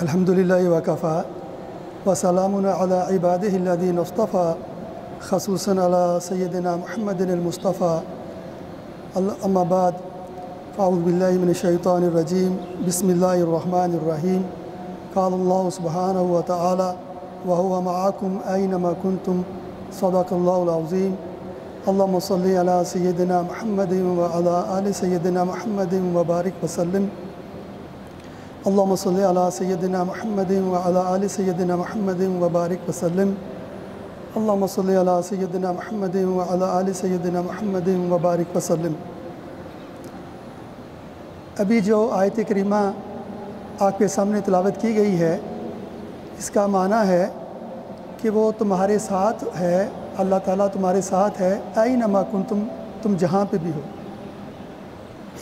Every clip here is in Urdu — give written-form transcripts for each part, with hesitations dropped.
الحمدللہ وکفا وسلام علی عبادہ الذین اصطفیٰ خصوصاً علی سیدنا محمد المصطفیٰ اما بعد فاعوذ باللہ من الشیطان الرجیم بسم اللہ الرحمن الرحیم قال اللہ سبحانہ وتعالی وهو معکم اینما کنتم صدق اللہ العظیم اللہم صلی علی سیدنا محمد وعلی آل سیدنا محمد وبارک وسلم اللہم صلی علی سیدنا محمد وعلی آل سیدنا محمد وبارک وسلم اللہم صلی علی سیدنا محمد وعلی آل سیدنا محمد وبارک وسلم۔ ابھی جو آیت کریمہ آپ کے سامنے تلاوت کی گئی ہے، اس کا معنی ہے کہ وہ تمہارے ساتھ ہے، اللہ تعالیٰ تمہارے ساتھ ہے، اینما کنتم، تم جہاں پہ بھی ہو۔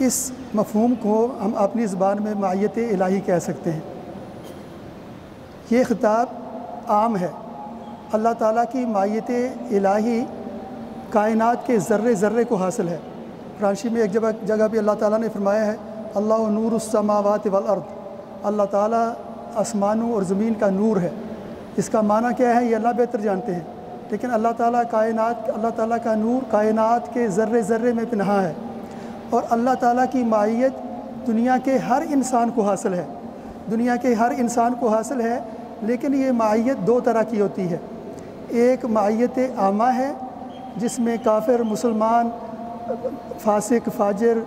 اس مفہوم کو ہم اپنی زبان میں معیت الہی کہہ سکتے ہیں۔ یہ خطاب عام ہے۔ اللہ تعالیٰ کی معیت الہی کائنات کے ذرے ذرے کو حاصل ہے۔ قرآن شریف میں ایک جگہ بھی اللہ تعالیٰ نے فرمایا ہے اللہ نور السماوات والارض، اللہ تعالیٰ آسمانوں اور زمین کا نور ہے۔ اس کا معنی کیا ہے یہ اللہ بہتر جانتے ہیں، لیکن اللہ تعالیٰ کا نور کائنات کے ذرے ذرے میں پنہاں ہے، اور اللہ تعالیٰ کی معیت دنیا کے ہر انسان کو حاصل ہے، دنیا کے ہر انسان کو حاصل ہے۔ لیکن یہ معیت دو طرح کی ہوتی ہے۔ ایک معیت عامہ ہے جس میں کافر، مسلمان، فاسق، فاجر،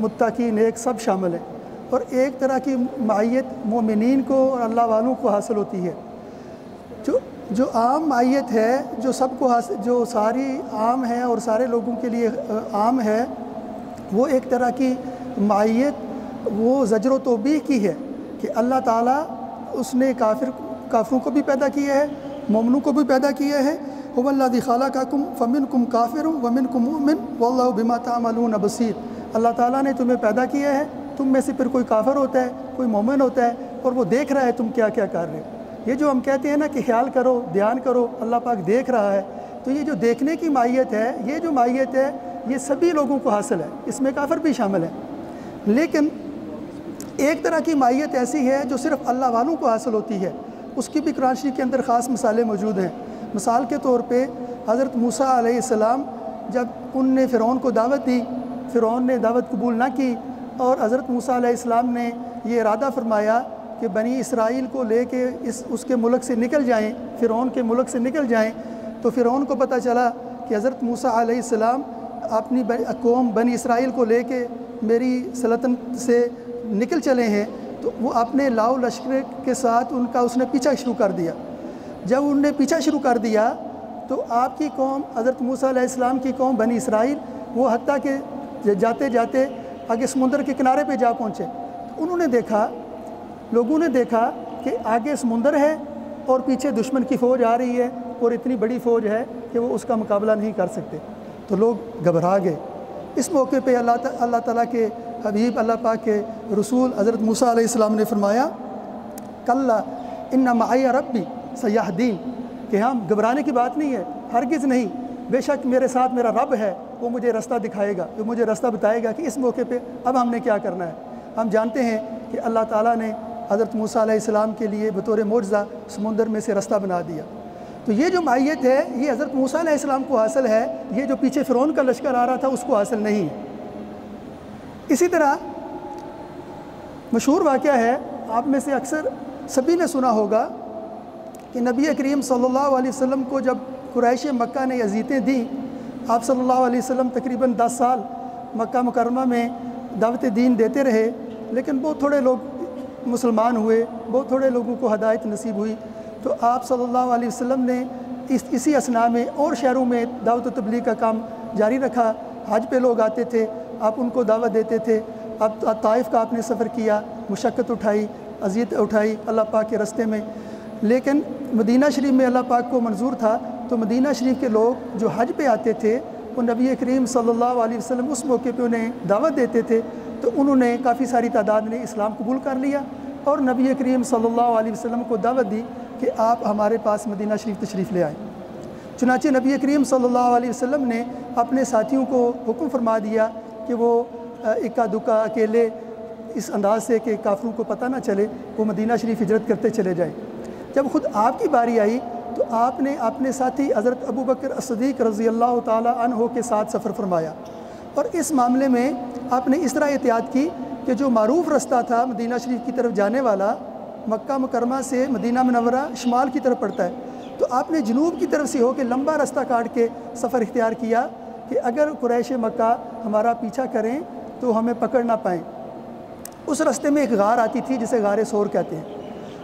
متقی، نیک سب شامل ہیں، اور ایک طرح کی معیت مومنین کو اور اللہ والوں کو حاصل ہوتی ہے۔ جو عام معیت ہے، جو سب کو حاصل، جو ساری عام ہے اور سارے لوگوں کے لیے عام ہے، وہ ایک طرح کی معیت وہ زجر و توبیخ کی ہے کہ اللہ تعالیٰ اس نے کافروں کو بھی پیدا کیا ہے، مومنوں کو بھی پیدا کیا ہے۔ هو الذی خلقکم فمنکم کافر ومنکم مؤمن واللہ بما تعملون بصیر۔ اللہ تعالیٰ نے تمہیں پیدا کیا ہے، تم میں سے پھر کوئی کافر ہوتا ہے، کوئی مومن ہوتا ہے، اور وہ دیکھ رہا ہے تم کیا کیا کر رہے ہو۔ یہ جو ہم کہتے ہیں نا کہ خیال کرو، دھیان کرو، اللہ پاک دیکھ رہا ہے، تو یہ جو دیکھنے کی معیت ہے، یہ جو معیت ہے یہ سبھی لوگوں کو حاصل ہے، اس میں کافر بھی شامل ہے۔ لیکن ایک طرح کی معیت ایسی ہے جو صرف اللہ والوں کو حاصل ہوتی ہے، اس کی بھی قرآن شریف کے اندر خاص مثالیں موجود ہیں۔ مثال کے طور پہ حضرت موسیٰ علیہ السلام جب ان نے فرعون کو دعوت دی، فرعون نے دعوت قبول نہ کی، اور حضرت موسیٰ علیہ السلام نے یہ ارادہ فرمایا کہ بنی اسرائیل کو لے کے اس کے ملک سے نکل جائیں، فرعون کے ملک سے نکل جائیں، تو فرعون کو پتہ چلا کہ حضرت موسیٰ علیہ السلام اپنی قوم بنی اسرائیل کو لے کے میری سلطنت سے نکل چلے ہیں، تو وہ اپنے لاؤ لشکر کے ساتھ اس نے پیچھا شروع کر دیا۔ جب انہوں نے پیچھا شروع کر دیا تو آپ کی قوم، حضرت موسیٰ علیہ السلام کی قوم بنی اسرائیل، وہ حتیٰ کہ جاتے جاتے آگے سمندر کے کنارے پہ جا پہنچے۔ انہوں نے دیکھا، لوگوں نے دیکھا کہ آگے سمندر ہے اور پیچھے دشمن کی فوج آ رہی ہے، اور اتنی بڑی فوج ہے کہ وہ اس کا مقابلہ نہیں کر سکتے، تو لوگ گھبرا گئے۔ اس موقع پہ اللہ تعالیٰ کے حبیب، اللہ پاک کے رسول حضرت موسیٰ علیہ السلام نے فرمایا کلا ان معی ربی سیہدین، کہ ہم گھبرانے کی بات نہیں ہے، ہرگز نہیں، بے شک میرے ساتھ میرا رب ہے، وہ مجھے رستہ دکھائے گا، وہ مجھے رستہ بتائے گا کہ اس موقع پہ اب ہم نے کیا کرنا ہے۔ ہم جانتے ہیں کہ اللہ تعالیٰ نے حضرت موسیٰ علیہ السلام کے لیے بطور معجزہ سمندر میں سے رستہ بنا دیا۔ تو یہ جو معیت ہے یہ حضرت موسیٰ علیہ السلام کو حاصل ہے، یہ جو پیچھے فرعون کا لشکر آ رہا تھا اس کو حاصل نہیں ہے۔ اسی طرح مشہور واقعہ ہے، آپ میں سے اکثر سبھی نے سنا ہوگا کہ نبی کریم صلی اللہ علیہ وسلم کو جب قریش مکہ نے اذیتیں دیں، آپ صلی اللہ علیہ وسلم تقریباً 10 سال مکہ مکرمہ میں دعوت دین دیتے رہے، لیکن بہت تھوڑے لوگ مسلمان ہوئے، بہت تھوڑے لوگوں کو ہدایت نصیب ہوئی۔ تو آپ صلی اللہ علیہ وسلم نے اسی اثناء میں اور شہروں میں دعوت و تبلیغ کا کام جاری رکھا۔ حج پہ لوگ آتے تھے، آپ ان کو دعوت دیتے تھے۔ اب طائف کا آپ نے سفر کیا، مشقت اٹھائی، اذیت اٹھائی اللہ پاک کے رستے میں، لیکن مدینہ شریف میں اللہ پاک کو منظور تھا، تو مدینہ شریف کے لوگ جو حج پہ آتے تھے وہ نبی کریم صلی اللہ علیہ وسلم اس موقع پہ انہیں دعوت دیتے تھے، تو انہوں نے کافی ساری تعداد نے اسلام قبول کر لیا، اور نبی کریم صلی اللہ علیہ وسلم کو دعوت دی کہ آپ ہمارے پاس مدینہ شریف تشریف لے آئیں۔ چنانچہ نبی کریم صلی اللہ علیہ وسلم نے اپنے ساتھیوں کو حکم فرما دیا کہ وہ اکا دکا اکیلے اس انداز سے کہ کافروں کو پتہ نہ چلے، وہ مدینہ شریف ہجرت کرتے چلے جائیں۔ جب خود آپ کی باری آئی تو آپ نے اپنے ساتھی حضرت ابو بکر الصدیق رضی اللہ تعالی عنہ کے ساتھ سفر فرمایا، اور اس معاملے میں آپ نے اس طرح احتیاط کی کہ جو معروف رستہ تھا مدینہ شریف کی طرف جانے والا، مکہ مکرمہ سے مدینہ منورہ شمال کی طرف پڑتا ہے، تو آپ نے جنوب کی طرف سے ہو کے لمبا رستہ کاٹ کے سفر اختیار کیا کہ اگر قریش مکہ ہمارا پیچھا کریں تو ہمیں پکڑ نہ پائیں۔ اس راستے میں ایک غار آتی تھی جسے غار ثور کہتے ہیں،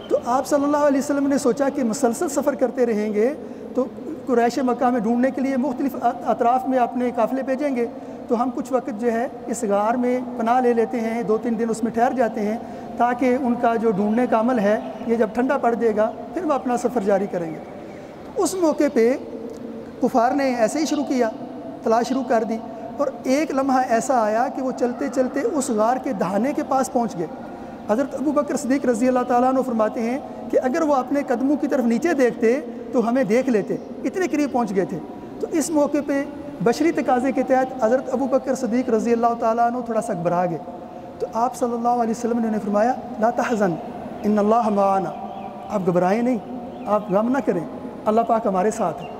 تو آپ صلی اللہ علیہ وسلم نے سوچا کہ مسلسل سفر کرتے رہیں گے تو قریش مکہ میں ڈھونڈنے کے لیے مختلف اطراف میں اپنے قافلے بھیجیں گے، تو ہم کچھ وقت جو ہے اس غار میں پناہ لے لیتے ہیں، 2-3 دن اس میں ٹھہر جاتے ہیں تاکہ ان کا جو ڈھونڈنے کا عمل ہے یہ جب ٹھنڈا پڑ جائے گا پھر وہ اپنا سفر جاری کریں گے۔ اس موقع پہ کفار نے ایسے ہی شروع کیا، تلاش شروع کر دی، اور ایک لمحہ ایسا آیا کہ وہ چلتے چلتے اس غار کے دہانے کے پاس پہنچ گئے۔ حضرت ابو بکر صدیق رضی اللہ تعالیٰ عنہ فرماتے ہیں کہ اگر وہ اپنے قدموں کی طرف نیچے دیکھتے تو ہمیں دیکھ لیتے، اتنے قریب پہنچ گئے تھے۔ تو اس موقع پہ بشری تقاضے کے تحت حضرت ابو بکر صدیق رضی اللہ تعالیٰ عنہ تھوڑا سا گھبرا گئے، تو آپ صلی اللہ علیہ وسلم نے انہیں فرمایا لا تحزن ان اللہ معنا، آپ گھبرائیں نہیں، آپ غم نہ کریں، اللہ پاک ہمارے ساتھ ہے۔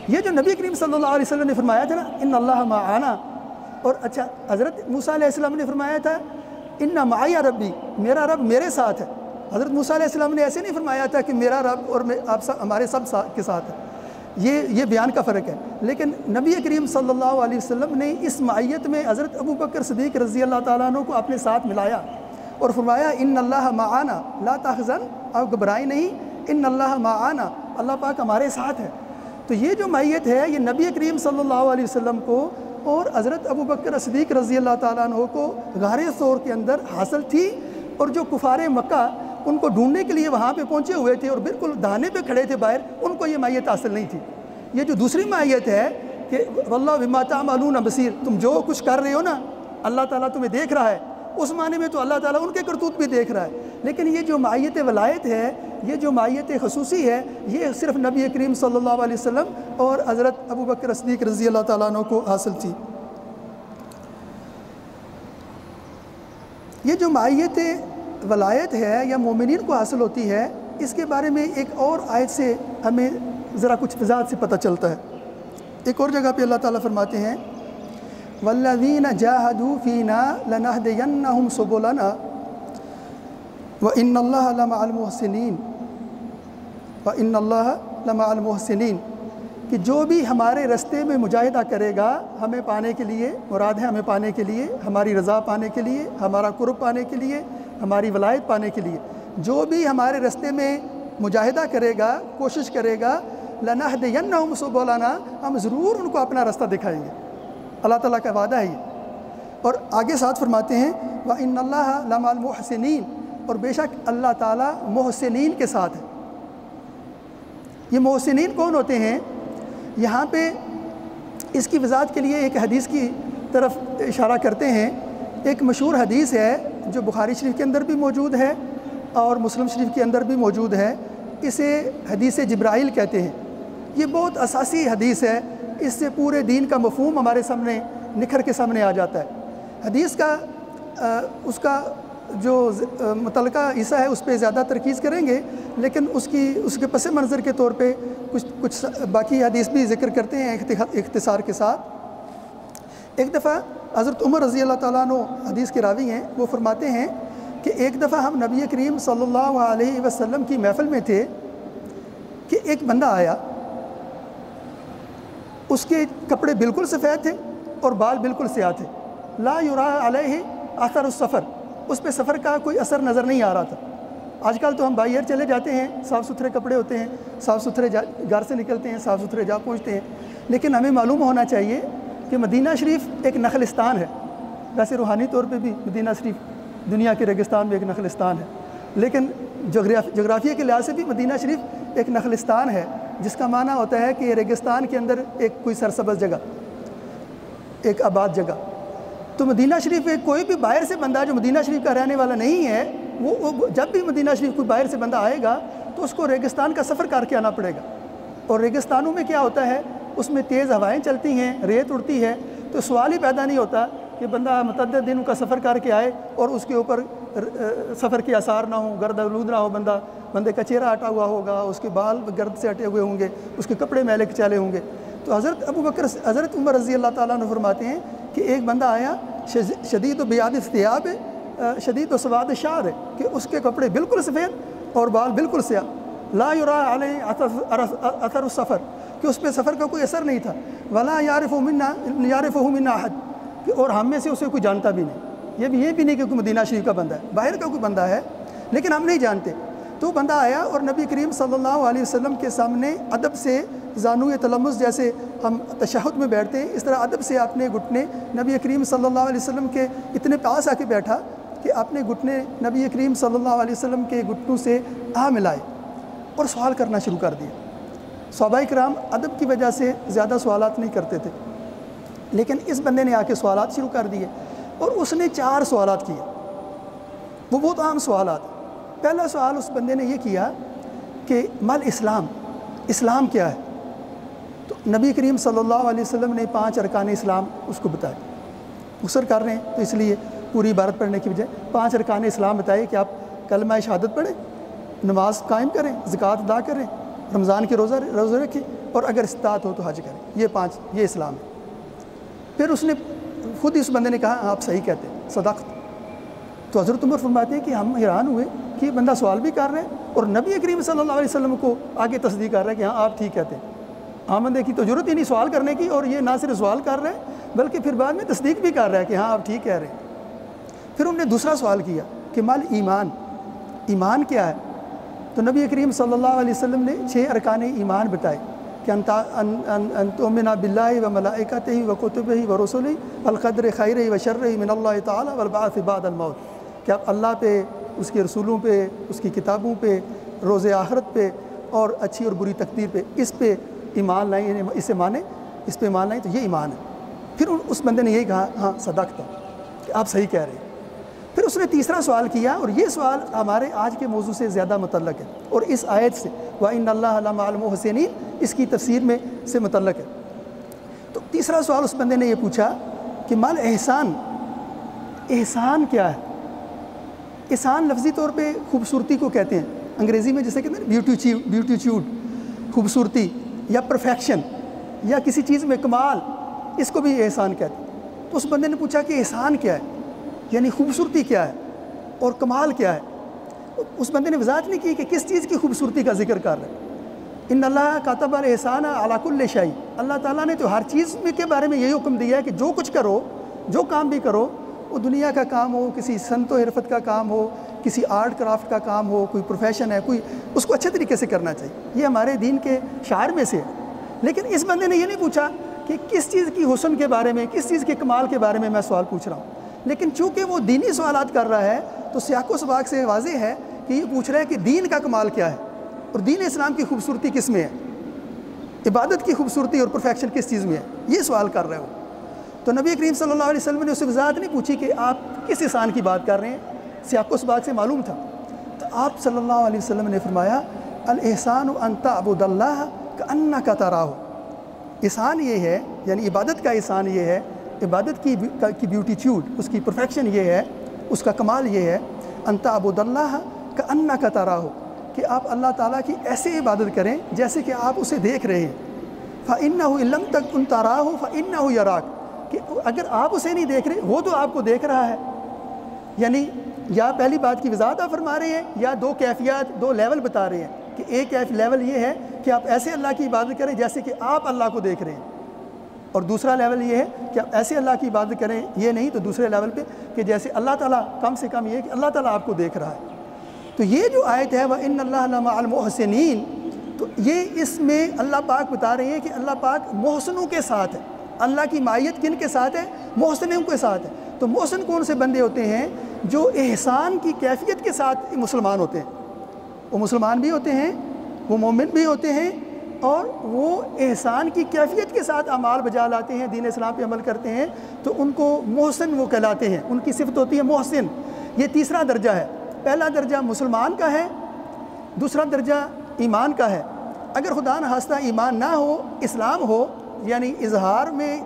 یہ جو نبی کریم صلی اللہ علیہ وسلم نے فرمایا تھا نا ان اللہ معنا، اور اچھا حضرت موسیٰ علیہ السلام نے فرمایا تھا ان معی ربی، میرا رب میرے ساتھ ہے۔ حضرت موسیٰ علیہ السلام نے ایسے نہیں فرمایا تھا کہ میرا رب اور آپ ہمارے سب کے ساتھ ہے، یہ بیان کا فرق ہے۔ لیکن نبی کریم صلی اللہ علیہ وسلم نے اس معیت میں حضرت ابو بکر صدیق رضی اللہ تعالیٰ عنہ کو اپنے ساتھ ملایا اور فرمایا ان اللہ معنا لا تحزن، آپ گھبرائیں نہیں، ان اللہ معنا، اللہ پاک ہمارے ساتھ ہے۔ تو یہ جو معیت ہے یہ نبی کریم صلی اللہ علیہ وسلم کو اور حضرت ابو بکر صدیق رضی اللہ تعالیٰ عنہ کو غار ثور کے اندر حاصل تھی، اور جو کفار مکہ ان کو ڈھونڈنے کے لیے وہاں پہ پہنچے ہوئے تھے اور بالکل دہانے پہ کھڑے تھے باہر، ان کو یہ معیت حاصل نہیں تھی۔ یہ جو دوسری معیت ہے کہ واللہ بما تعملون بصیر، تم جو کچھ کر رہے ہو نا اللہ تعالیٰ تمہیں دیکھ رہا ہے، اس معنی میں تو اللہ تعالیٰ ان کے کرتوت بھی دیکھ رہا ہے۔ لیکن یہ جو معیت ولایت ہے، یہ جو معیت خصوصی ہے، یہ صرف نبی کریم صلی اللہ علیہ وسلم اور حضرت ابو بکر صدیق رضی اللہ تعالیٰ عنہ کو حاصل تھی۔ یہ جو معیت ولایت ہے یا مومنین کو حاصل ہوتی ہے، اس کے بارے میں ایک اور آیت سے ہمیں ذرا کچھ وضاحت سے پتہ چلتا ہے۔ ایک اور جگہ پہ اللہ تعالیٰ فرماتے ہیں والذین جاہدوا فینا لنہدینہم سبلنا وان اللہ لمع المحسنین، وان اللہ لمع المحسنین، کہ جو بھی ہمارے رستے میں مجاہدہ کرے گا ہمیں پانے کے لیے، مراد ہے ہمیں پانے کے لیے، ہماری رضا پانے کے لیے، ہمارا قرب پانے کے لیے، ہماری ولایت پانے کے لیے، جو بھی ہمارے رستے میں مجاہدہ کرے گا، کوشش کرے گا، لنہدینہم سبلنا، ہم ضرور ان کو اپنا رستہ دکھائیں گے۔ اللہ تعالیٰ کا وعدہ ہے یہ۔ اور آگے ساتھ فرماتے ہیں وَإِنَّ اللَّهَ لَمَعَ الْمُحْسِنِينَ، اور بے شک اللہ تعالیٰ محسنین کے ساتھ ہے۔ یہ محسنین کون ہوتے ہیں؟ یہاں پہ اس کی وضاحت کے لیے ایک حدیث کی طرف اشارہ کرتے ہیں۔ ایک مشہور حدیث ہے جو بخاری شریف کے اندر بھی موجود ہے اور مسلم شریف کے اندر بھی موجود ہے، اسے حدیث جبرائیل کہتے ہیں۔ یہ بہت اساسی حدیث ہے، اس سے پورے دین کا مفہوم ہمارے سامنے نکھر کے سامنے آ جاتا ہے۔ حدیث کا اس کا جو متعلقہ حصہ ہے اس پہ زیادہ ترکیز کریں گے، لیکن اس کے پس منظر کے طور پہ کچھ باقی حدیث بھی ذکر کرتے ہیں اختصار کے ساتھ۔ ایک دفعہ حضرت عمر رضی اللہ تعالیٰ عنہ حدیث کے راوی ہیں، وہ فرماتے ہیں کہ ایک دفعہ ہم نبی کریم صلی اللہ علیہ وسلم کی محفل میں تھے کہ ایک بندہ آیا، اس کے کپڑے بالکل سفید تھے اور بال بالکل سیاہ تھے، لا یرا علیہ اثر السفر، اس پہ سفر کا کوئی اثر نظر نہیں آ رہا تھا۔ آج کل تو ہم بائی ایئر چلے جاتے ہیں، صاف ستھرے کپڑے ہوتے ہیں، صاف ستھرے گھر سے نکلتے ہیں، صاف ستھرے جا پہنچتے ہیں، لیکن ہمیں معلوم ہونا چاہیے کہ مدینہ شریف ایک نخلستان ہے۔ ویسے روحانی طور پہ بھی مدینہ شریف دنیا کے ریگستان میں ایک نخلستان ہے، لیکن جغرافیہ کے لحاظ سے بھی مدینہ شریف ایک نخلستان ہے، جس کا معنی ہوتا ہے کہ ریگستان کے اندر ایک کوئی سرسبز جگہ، ایک آباد جگہ۔ تو مدینہ شریف میں کوئی بھی باہر سے بندہ جو مدینہ شریف کا رہنے والا نہیں ہے، وہ جب بھی مدینہ شریف کوئی باہر سے بندہ آئے گا تو اس کو ریگستان کا سفر کر کے آنا پڑے گا۔ اور ریگستانوں میں کیا ہوتا ہے، اس میں تیز ہوائیں چلتی ہیں، ریت اڑتی ہے، تو سوال ہی پیدا نہیں ہوتا کہ بندہ متعدد دنوں کا سفر کر کے آئے اور اس کے اوپر سفر کی آثار نہ ہوں، گرد آلود نہ ہو، بندے کا چہرہ ہٹا ہوا ہوگا، اس کے بال گرد سے ہٹے ہوئے ہوں گے، اس کے کپڑے میلے کے چالے ہوں گے۔ تو حضرت عمر رضی اللہ تعالیٰ عنہ فرماتے ہیں کہ ایک بندہ آیا شدید و بیاض الثیاب ہے، شدید و سواد شعر ہے، کہ اس کے کپڑے بالکل سفید اور بال بالکل سیاہ، لا یرا علیہ اثر السفر، کہ اس پہ سفر کا کوئی اثر نہیں تھا، ولا یعرفہ منا احد، کہ اور ہم میں سے اسے کوئی جانتا بھی نہیں، یہ بھی نہیں کہ کوئی مدینہ شریف کا بندہ ہے، باہر کا کوئی بندہ ہے لیکن ہم نہیں جانتے۔ تو بندہ آیا اور نبی کریم صلی اللہ علیہ وسلم کے سامنے ادب سے زانوئے تلمس، جیسے ہم تشہد میں بیٹھتے ہیں اس طرح ادب سے اپنے گھٹنے نبی کریم صلی اللہ علیہ وسلم کے اتنے پاس آ کے بیٹھا کہ اپنے گھٹنے نبی کریم صلی اللہ علیہ وسلم کے گھٹنوں سے ملائے اور سوال کرنا شروع کر دیا۔ صحابہ کرام ادب کی وجہ سے زیادہ سوالات نہیں کرتے تھے، لیکن اس بندے نے آ کے سوالات شروع کر دیے اور اس نے 4 سوالات کیے، وہ بہت عام سوالات۔ پہلا سوال اس بندے نے یہ کیا کہ مل اسلام کیا ہے؟ تو نبی کریم صلی اللہ علیہ وسلم نے 5 ارکان اسلام اس کو بتائے۔ مختصر کر رہے ہیں تو اس لیے پوری عبارت پڑھنے کی بجائے 5 ارکان اسلام بتائے کہ آپ کلمہ شہادت پڑھیں، نماز قائم کریں، زکوٰۃ ادا کریں، رمضان کے روزے رکھیں، اور اگر استطاعت ہو تو حج کریں۔ یہ 5 یہ اسلام ہے۔ پھر اس نے خود اس بندے نے کہا آپ صحیح کہتے ہیں، صدقت۔ تو حضرت عمر فرماتے ہیں کہ ہم حیران ہوئے کہ یہ بندہ سوال بھی کر رہے ہیں اور نبی کریم صلی اللہ علیہ وسلم کو آگے تصدیق کر رہا ہے کہ ہاں آپ ٹھیک کہتے ہیں۔ عام بندے کی تو ضرورت ہی نہیں سوال کرنے کی، اور یہ نہ صرف سوال کر رہے ہیں بلکہ پھر بعد میں تصدیق بھی کر رہا ہے کہ ہاں آپ ٹھیک کہہ رہے ہیں۔ پھر انہوں نے دوسرا سوال کیا کہ مل ایمان کیا ہے؟ تو نبی کریم صلی اللہ علیہ وسلم نے 6 ارکان ایمان بتائے کہ ان تؤمن باللہ و ملائکتہ و کتبہ و رسلہ والقدر خیرہ و شرہ من اللہ تعالی والبعث بعد الموت، کہ آپ اللہ پہ، اس کے رسولوں پہ، اس کی کتابوں پہ، روز آخرت پہ اور اچھی اور بری تقدیر پہ، اس پہ ایمان لائیں، اسے مانیں، اس پہ ایمان لائیں، تو یہ ایمان ہے۔ پھر اس بندے نے یہی کہا ہاں صدقت، کہ آپ صحیح کہہ رہے ہیں۔ پھر اس نے تیسرا سوال کیا، اور یہ سوال ہمارے آج کے موضوع سے زیادہ متعلق ہے، اور اس آیت سے وَإِنَّ اللَّهَ لَمَعَ الْمُحْسِنِينَ اس کی تفسیر میں سے متعلق ہے۔ تو تیسرا سوال اس بندے نے یہ پوچھا کہ مال احسان کیا ہے؟ احسان لفظی طور پہ خوبصورتی کو کہتے ہیں، انگریزی میں جیسے کہتے ہیں بیوٹیچیوڈ، خوبصورتی یا پرفیکشن یا کسی چیز میں کمال، اس کو بھی احسان کہتے ہیں۔ تو اس بندے نے پوچھا کہ احسان کیا ہے، یعنی خوبصورتی کیا ہے اور کمال کیا ہے؟ اس بندے نے وضاحت نہیں کی کہ کس چیز کی خوبصورتی کا ذکر کر رہے ہیں۔ ان اللہ کتب الاحسان علی کل شیء، اللہ تعالیٰ نے تو ہر چیز کے بارے میں یہی حکم دیا ہے کہ جو کچھ کرو، جو کام بھی کرو، وہ دنیا کا کام ہو، کسی صنعت و حرفت کا کام ہو، کسی آرٹ کرافٹ کا کام ہو، کوئی پروفیشن ہے، کوئی اس کو اچھے طریقے سے کرنا چاہیے۔ یہ ہمارے دین کے شعائر میں سے ہے۔ لیکن اس بندے نے یہ نہیں پوچھا کہ کس چیز کی حسن کے بارے میں، کس چیز کے کمال کے بارے میں میں سوال پوچھ رہا ہوں، لیکن چونکہ وہ دینی سوالات کر رہا ہے تو سیاق و سباق سے واضح ہے کہ یہ پوچھ رہا ہے کہ دین کا کمال کیا ہے اور دین اسلام کی خوبصورتی کس میں ہے، عبادت کی خوبصورتی اور پرفیکشن کس چیز میں ہے، یہ سوال کر رہے ہو۔ تو نبی کریم صلی اللہ علیہ وسلم نے اسے وضاحت نہیں پوچھی کہ آپ کس احسان کی بات کر رہے ہیں، سیاق و سباق سے معلوم تھا۔ تو آپ صلی اللہ علیہ وسلم نے فرمایا الاحسان ان تعبد اللہ کأنک تراہ، احسان یہ ہے، یعنی عبادت کا احسان یہ ہے، عبادت کی بیوٹیچیوڈ، اس کی پرفیکشن یہ ہے، اس کا کمال یہ ہے، ان تعبد اللہ کأنک تراہ، کہ آپ اللہ تعالیٰ کی ایسے عبادت کریں جیسے کہ آپ اسے دیکھ رہے ہیں۔ فإنہ ان لم تکن تراہ فإنہ یراک، کہ اگر آپ اسے نہیں دیکھ رہے وہ تو آپ کو دیکھ رہا ہے۔ یعنی یا پہلی بات کی وضاحت آپ فرما رہے ہیں، یا 2 کیفیات، 2 لیول بتا رہے ہیں کہ ایک لیول یہ ہے کہ آپ ایسے اللہ کی عبادت کریں جیسے کہ آپ اللہ کو دیکھ رہے ہیں، اور دوسرا لیول یہ ہے کہ آپ ایسے اللہ کی عبادت کریں، یہ نہیں تو دوسرے لیول پہ کہ جیسے اللہ تعالیٰ، کم سے کم یہ کہ اللہ تعالیٰ آپ کو دیکھ رہا ہے۔ تو یہ جو آیت ہے وَإِنَّ اللَّهَ لَمَعَ الْمُحْسِنِينَ، تو یہ اس میں اللہ پاک بتا رہے ہیں کہ اللہ پاک محسنوں کے ساتھ ہے۔ اللہ کی معیت کن کے ساتھ ہے؟ محسنوں کے ساتھ ہے۔ تو محسن کون سے بندے ہوتے ہیں؟ جو احسان کی کیفیت کے ساتھ مسلمان ہوتے ہیں، وہ مسلمان بھی ہوتے ہیں، وہ مومن بھی ہوتے ہیں، اور وہ احسان کی کیفیت کے ساتھ اعمال بجا لاتے ہیں، دین اسلام پہ عمل کرتے ہیں، تو ان کو محسن وہ کہلاتے ہیں، ان کی صفت ہوتی ہے محسن۔ یہ تیسرا درجہ ہے۔ پہلا درجہ مسلمان کا ہے، دوسرا درجہ ایمان کا ہے۔ اگر خدا نخواستہ ایمان نہ ہو، اسلام ہو، یعنی اظہار میں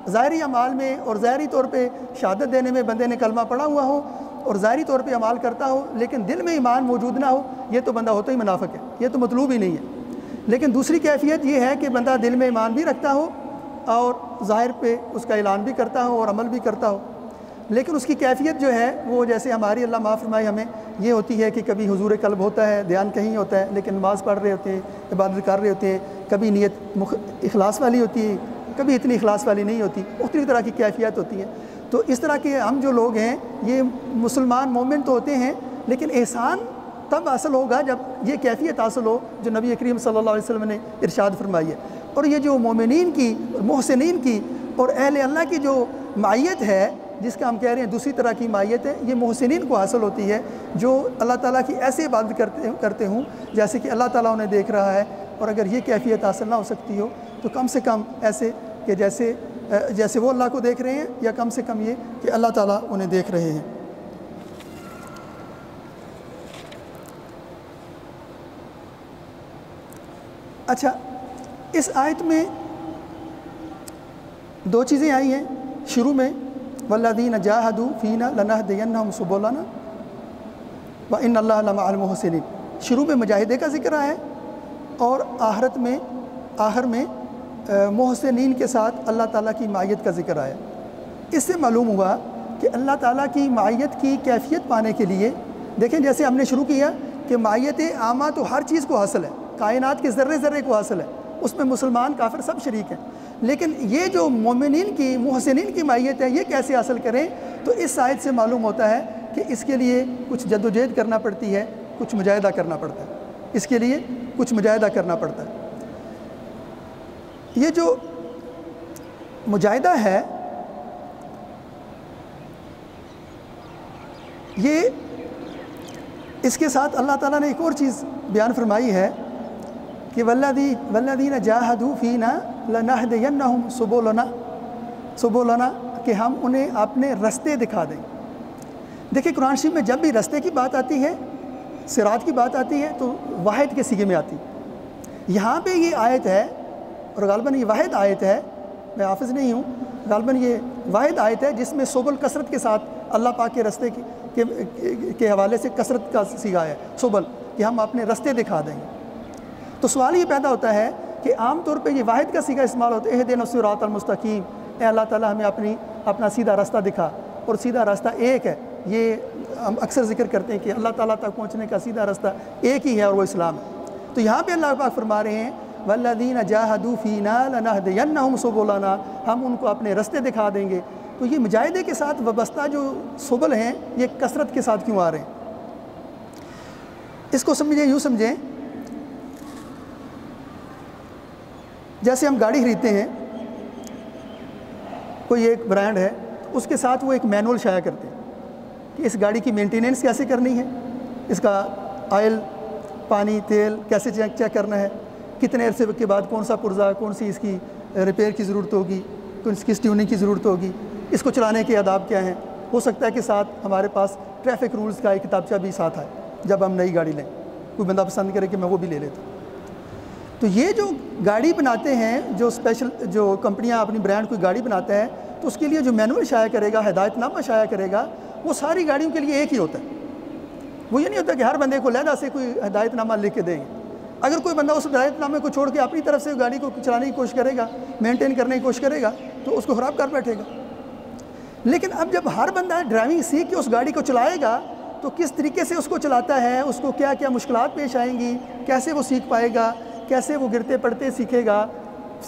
ظاہری اعمال میں اور ظاہری طور پہ شہادت دینے میں بندے نے کلمہ پڑھا ہوا ہو اور ظاہری طور پہ عمال کرتا ہو لیکن دل میں ایمان موجود نہ ہو، یہ تو بندہ ہوتا ہی منافق ہے، یہ تو مطلوب ہی نہیں ہے۔ لیکن دوسری کیفیت یہ ہے کہ بندہ دل میں ایمان بھی رکھتا ہو اور ظاہر پہ اس کا اعلان بھی کرتا ہو اور عمل بھی کرتا ہو، لیکن اس کی کیفیت جو ہے وہ جیسے ہماری اللہ معاف فرمائے ہمیں یہ ہوتی ہے کہ کبھی حضور قلب ہوتا ہے، دھیان کہیں ہوتا ہے، لیکن نماز پڑھ رہے ہوتے ہیں، عبادت کر رہے ہوتے ہیں، کبھی نیت اخلاص والی ہوتی ہے، کبھی اتنی اخلاص والی نہیں ہوتی، مختلف طرح کی کیفیت ہوتی ہے۔ تو اس طرح کے ہم جو لوگ ہیں یہ مسلمان مومن تو ہوتے ہیں، لیکن احسان تب حاصل ہوگا جب یہ کیفیت حاصل ہو جو نبی کریم صلی اللہ علیہ وسلم نے ارشاد فرمائی ہے۔ اور یہ جو مومنین کی، محسنین کی اور اہل اللہ کی جو معیت ہے، جس کا ہم کہہ رہے ہیں دوسری طرح کی معیت ہے، یہ محسنین کو حاصل ہوتی ہے جو اللہ تعالیٰ کی ایسے عبادت کرتے ہوں جیسے کہ اللہ تعالیٰ انہیں دیکھ رہا ہے۔ اور اگر یہ کیفیت حاصل نہ ہو سکتی ہو تو کم سے کم ایسے کہ جیسے وہ اللہ کو دیکھ رہے ہیں، یا کم سے کم یہ کہ اللہ تعالیٰ انہیں دیکھ رہے ہیں۔ اچھا، اس آیت میں دو چیزیں آئی ہیں شروع میں، والذین جاہدوا فینا لنہدینہم سبلنا وان اللہ لمع المحسنین۔ شروع میں مجاہدے کا ذکر ہے اور آخر میں محسنین کے ساتھ اللہ تعالیٰ کی معیت کا ذکر آیا۔ اس سے معلوم ہوا کہ اللہ تعالیٰ کی معیت کی کیفیت پانے کے لیے، دیکھیں جیسے ہم نے شروع کیا کہ معیت عامہ تو ہر چیز کو حاصل ہے، کائنات کے ذرے ذرے کو حاصل ہے، اس میں مسلمان کافر سب شریک ہیں، لیکن یہ جو مومنین کی، محسنین کی معیت ہے یہ کیسے حاصل کریں؟ تو اس آیت سے معلوم ہوتا ہے کہ اس کے لیے کچھ جدوجہد کرنا پڑتی ہے، کچھ مجاہدہ کرنا پڑتا ہے، اس کے لیے کچھ مجاہدہ کرنا پڑتا ہے۔ یہ جو مجاہدہ ہے یہ اس کے ساتھ اللہ تعالیٰ نے ایک اور چیز بیان فرمائی ہے کہ والذین جاہدوا فینا لنہدینہم سبلنا، کہ ہم انہیں اپنے رستے دکھا دیں۔ دیکھیں قرآن شریف میں جب بھی رستے کی بات آتی ہے، صراط کی بات آتی ہے تو واحد کے صیغے میں آتی ہے۔ یہاں پہ یہ آیت ہے اور غالباً یہ واحد آیت ہے، میں حافظ نہیں ہوں، غالباً یہ واحد آیت ہے جس میں سبل کثرت کے ساتھ اللہ پاک کے رستے کے حوالے سے کثرت کا صیغہ ہے، سبل، کہ ہم اپنے رستے دکھا دیں گے۔ تو سوال یہ پیدا ہوتا ہے کہ عام طور پہ یہ واحد کا صیغہ استعمال ہوتا ہے، اہدنا الصراط المستقیم، اے اللہ تعالیٰ ہمیں اپنا سیدھا راستہ دکھا، اور سیدھا راستہ ایک ہے۔ یہ ہم اکثر ذکر کرتے ہیں کہ اللہ تعالیٰ تک پہنچنے کا سیدھا راستہ ایک ہی ہے اور وہ اسلام ہے۔ تو یہاں پہ اللہ پاک فرما رہے ہیں والذین جاہدوا فینا لنہدینہم سبلنا، ہم ان کو اپنے رستے دکھا دیں گے۔ تو یہ مجاہدے کے ساتھ وابستہ جو سبل ہیں یہ کثرت کے ساتھ کیوں آ رہے ہیں؟ اس کو سمجھیں، یوں سمجھیں جیسے ہم گاڑی خریدتے ہیں، کوئی ایک برانڈ ہے، اس کے ساتھ وہ ایک مینول شائع کرتے ہیں کہ اس گاڑی کی مینٹیننس کیسے کرنی ہے، اس کا آئل، پانی، تیل کیسے چیک کرنا ہے، کتنے عرصے کے بعد کون سا پرزہ، کون سی اس کی ریپیئر کی ضرورت ہوگی، کس ٹیوننگ کی ضرورت ہوگی، اس کو چلانے کے آداب کیا ہیں۔ ہو سکتا ہے کہ ساتھ ہمارے پاس ٹریفک رولز کا ایک کتابچہ بھی ساتھ آئے جب ہم نئی گاڑی لیں، کوئی بندہ پسند کرے کہ میں وہ بھی لے لیتا ہوں۔ تو یہ جو گاڑی بناتے ہیں، جو کمپنیاں اپنی برانڈ کوئی گاڑی بناتا ہے تو اس کے لیے جو مینول شائع کرے گا، ہدایت نامہ شائع کرے گا، وہ ساری گاڑیوں کے لیے ایک ہی ہوتا ہے۔ وہ یہ نہیں ہوتا کہ ہر بندے کو علیحدہ سے کوئی ہدایت نامہ لکھ کے دیں گے۔ اگر کوئی بندہ اس ہدایت نامے کو چھوڑ کے اپنی طرف سے گاڑی کو چلانے کی کوشش کرے گا، مینٹین کرنے کی کوشش کرے گا تو اس کو خراب کر بیٹھے گا۔ لیکن اب جب ہر بندہ ڈرائیونگ سیکھ کے اس گاڑی کو چلائے گا تو کس طریقے سے اس کو چلاتا ہے، اس کو کیا کیا مشکلات پیش آئیں گی، کیسے وہ سیکھ پائے گا، کیسے وہ گرتے پڑتے سیکھے گا،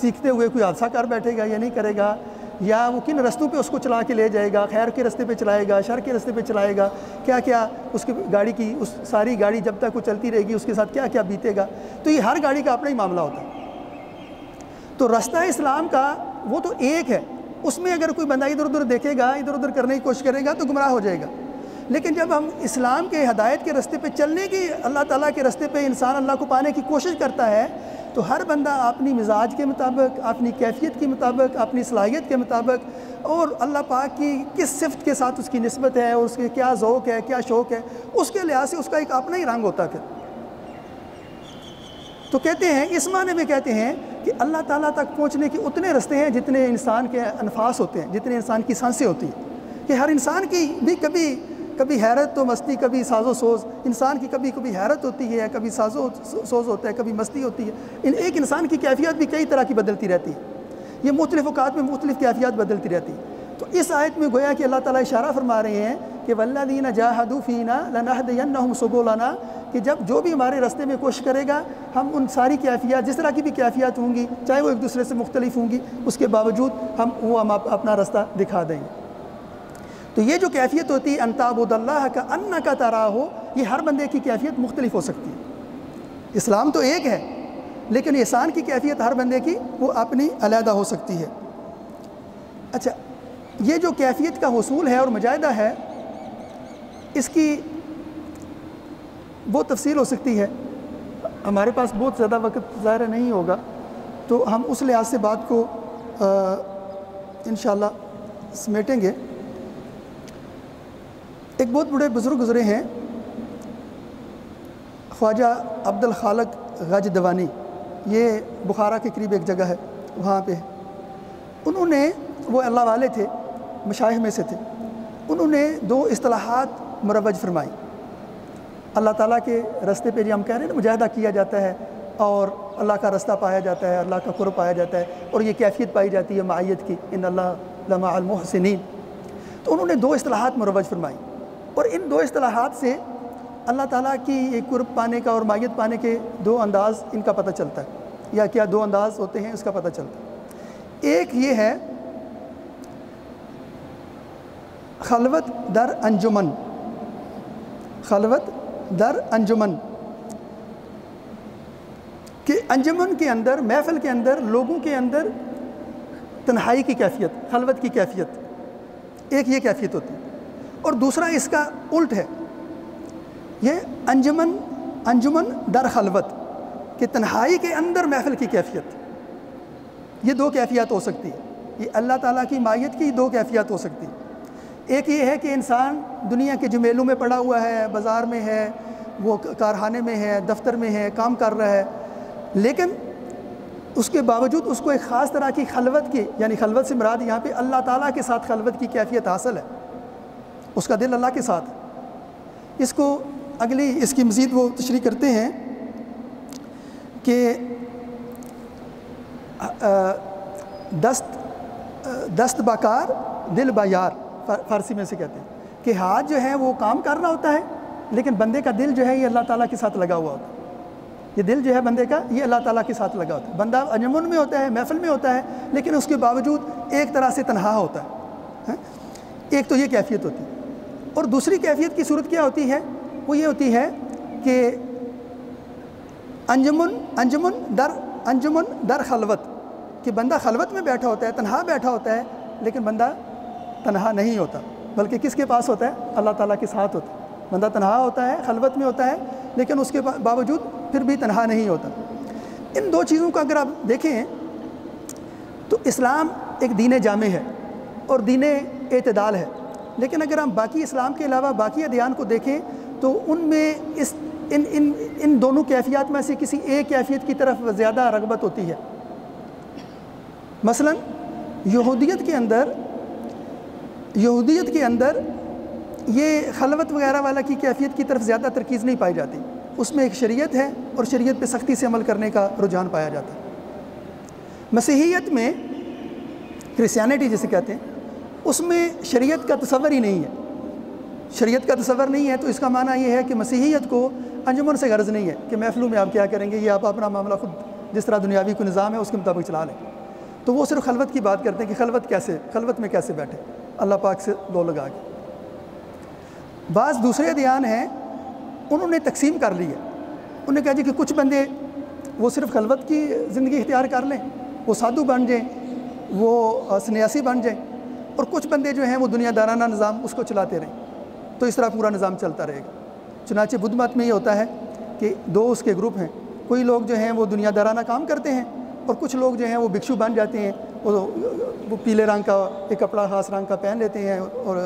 سیکھتے ہوئے کوئی حادثہ کر بیٹھے گا یا نہیں کرے گا، یا وہ کن رستوں پہ اس کو چلا کے لے جائے گا، خیر کے رستے پہ چلائے گا، شر کے رستے پہ چلائے گا، کیا کیا اس کی گاڑی کی، اس ساری گاڑی جب تک وہ چلتی رہے گی اس کے ساتھ کیا کیا بیتے گا۔ تو یہ ہر گاڑی کا اپنا ہی معاملہ ہوتا ہے۔ تو رستہ اسلام کا وہ تو ایک ہے، اس میں اگر کوئی بندہ ادھر ادھر دیکھے گا، ادھر ادھر کرنے کی کوشش کرے گا تو گمراہ ہو جائے گا۔ لیکن جب ہم اسلام کے ہدایت کے رستے پہ چلنے کی، اللہ تعالیٰ کے رستے پہ انسان اللہ کو پانے کی کوشش کرتا ہے تو ہر بندہ اپنی مزاج کے مطابق، اپنی کیفیت کے مطابق، اپنی صلاحیت کے مطابق، اور اللہ پاک کی کس صفت کے ساتھ اس کی نسبت ہے اور اس کے کیا ذوق ہے، کیا شوق ہے، اس کے لحاظ سے اس کا ایک اپنا ہی رنگ ہوتا ہے۔ تو کہتے ہیں، اس معنی میں کہتے ہیں کہ اللہ تعالیٰ تک پہنچنے کے اتنے رستے ہیں جتنے انسان کے انفاس ہوتے ہیں، جتنے انسان کی سانسیں ہوتی ہیں، کہ ہر انسان کی بھی کبھی حیرت تو مستی، کبھی ساز و سوز، انسان کی کبھی حیرت ہوتی ہے، کبھی ساز و سوز ہوتا ہے، کبھی مستی ہوتی ہے۔ ایک انسان کی کیفیت بھی کئی طرح کی بدلتی رہتی ہے، یہ مختلف اوقات میں مختلف کیفیات بدلتی رہتی ہے۔ تو اس آیت میں گویا کہ اللہ تعالیٰ اشارہ فرما رہے ہیں کہ وَالَّذِينَ جَاهَدُوا فِينَا لَنَهْدِيَنَّهُمْ سُبُلَنَا، کہ جب جو بھی ہمارے راستے میں کوشش کرے گا، ہم ان ساری کیفیات، جس طرح کی بھی کیفیات ہوں گی، چاہے وہ ایک دوسرے سے مختلف ہوں گی، اس کے باوجود ہم اپنا راستہ دکھا دیں گے۔ تو یہ جو کیفیت ہوتی ہے ان تعبد اللہ کأنک تراہ، یہ ہر بندے کی کیفیت مختلف ہو سکتی ہے۔ اسلام تو ایک ہے، لیکن احسان کی کیفیت ہر بندے کی وہ اپنی علیحدہ ہو سکتی ہے۔ اچھا، یہ جو کیفیت کا حصول ہے اور مجاہدہ ہے، اس کی بہت تفصیل ہو سکتی ہے، ہمارے پاس بہت زیادہ وقت ظاہر نہیں ہوگا، تو ہم اس لحاظ سے بات کو انشاءاللہ سمیٹیں گے۔ ایک بہت بڑے بزرگ گزرے ہیں، خواجہ عبد الخالق غجدوانی، یہ بخارا کے قریب ایک جگہ ہے، وہاں پہ انہوں نے، وہ اللہ والے تھے، مشائخ میں سے تھے، انہوں نے دو اصطلاحات مروج فرمائی۔ اللہ تعالیٰ کے راستے پہ جو ہم کہہ رہے ہیں نا، مجاہدہ کیا جاتا ہے اور اللہ کا راستہ پایا جاتا ہے، اللہ کا قرب پایا جاتا ہے، اور یہ کیفیت پائی جاتی ہے معیت کی، ان اللہ لمع المحسنین۔ تو انہوں نے دو اصطلاحات مروج فرمائی، اور ان دو اصطلاحات سے اللہ تعالیٰ کی ایک قرب پانے کا اور معیت پانے کے دو انداز ان کا پتہ چلتا ہے، یا کیا دو انداز ہوتے ہیں اس کا پتہ چلتا ہے۔ ایک یہ ہے خلوت در انجمن، خلوت در انجمن، کہ انجمن کے اندر، محفل کے اندر، لوگوں کے اندر تنہائی کی کیفیت، خلوت کی کیفیت، ایک یہ کیفیت ہوتی ہے۔ اور دوسرا اس کا الٹ ہے، یہ انجمن در خلوت، کہ تنہائی کے اندر محفل کی کیفیت۔ یہ دو کیفیات ہو سکتی ہے، یہ اللہ تعالیٰ کی معیت کی دو کیفیات ہو سکتی ہیں۔ ایک یہ ہے کہ انسان دنیا کے جمیلوں میں پڑا ہوا ہے، بازار میں ہے، وہ کارخانے میں ہے، دفتر میں ہے، کام کر رہا ہے، لیکن اس کے باوجود اس کو ایک خاص طرح کی خلوت کی، یعنی خلوت سے مراد یہاں پہ اللہ تعالیٰ کے ساتھ خلوت کی کیفیت حاصل ہے، اس کا دل اللہ کے ساتھ ہے۔ اس کو اگلی اس کی مزید وہ تشریح کرتے ہیں کہ دست باکار دل بایار، فارسی میں سے کہتے ہیں کہ ہاتھ جو ہے وہ کام کر رہا ہوتا ہے، لیکن بندے کا دل جو ہے یہ اللہ تعالیٰ کے ساتھ لگا ہوا ہوتا ہے۔ یہ دل جو ہے بندے کا یہ اللہ تعالیٰ کے ساتھ لگا ہوتا ہے۔ بندہ انجمن میں ہوتا ہے، محفل میں ہوتا ہے، لیکن اس کے باوجود ایک طرح سے تنہا ہوتا ہے۔ ایک تو یہ کیفیت ہوتی ہے، اور دوسری کیفیت کی صورت کیا ہوتی ہے، وہ یہ ہوتی ہے کہ انجمن در خلوت، کہ بندہ خلوت میں بیٹھا ہوتا ہے، تنہا بیٹھا ہوتا ہے، لیکن بندہ تنہا نہیں ہوتا، بلکہ کس کے پاس ہوتا ہے؟ اللہ تعالیٰ کے ساتھ ہوتا ہے۔ بندہ تنہا ہوتا ہے، خلوت میں ہوتا ہے، لیکن اس کے باوجود پھر بھی تنہا نہیں ہوتا۔ ان دو چیزوں کو اگر آپ دیکھیں تو اسلام ایک دین جامع ہے اور دین اعتدال ہے، لیکن اگر ہم باقی اسلام کے علاوہ باقی ادیان کو دیکھیں تو ان میں ان دونوں کیفیات میں سے کسی ایک کیفیت کی طرف زیادہ رغبت ہوتی ہے۔ مثلا یہودیت کے اندر یہ خلوت وغیرہ والا کی کیفیت کی طرف زیادہ ترکیز نہیں پائی جاتی، اس میں ایک شریعت ہے اور شریعت پہ سختی سے عمل کرنے کا رجحان پایا جاتا ہے۔ مسیحیت میں، کرسچینٹی جسے کہتے ہیں، اس میں شریعت کا تصور ہی نہیں ہے۔ شریعت کا تصور نہیں ہے تو اس کا معنی یہ ہے کہ مسیحیت کو انجمن سے غرض نہیں ہے کہ محفلوں میں آپ کیا کریں گے، یہ آپ اپنا معاملہ خود جس طرح دنیاوی کو نظام ہے اس کے مطابق چلا لیں، تو وہ صرف خلوت کی بات کرتے ہیں کہ خلوت میں کیسے بیٹھے اللہ پاک سے دو لگا کے۔ بعض دوسرے ادیان ہیں، انہوں نے تقسیم کر لی ہے، انہوں نے کہا جی کہ کچھ بندے وہ صرف خلوت کی زندگی اختیار کر لیں، وہ سادھو بن جائیں، وہ سنیاسی بن جائیں، اور کچھ بندے جو ہیں وہ دنیا دارانہ نظام اس کو چلاتے رہیں، تو اس طرح پورا نظام چلتا رہے گا۔ چنانچہ بدھ مت میں یہ ہوتا ہے کہ دو اس کے گروپ ہیں، کوئی لوگ جو ہیں وہ دنیا دارانہ کام کرتے ہیں، اور کچھ لوگ جو ہیں وہ بھکشو بن جاتے ہیں، وہ پیلے رنگ کا ایک کپڑا خاص رنگ کا پہن لیتے ہیں اور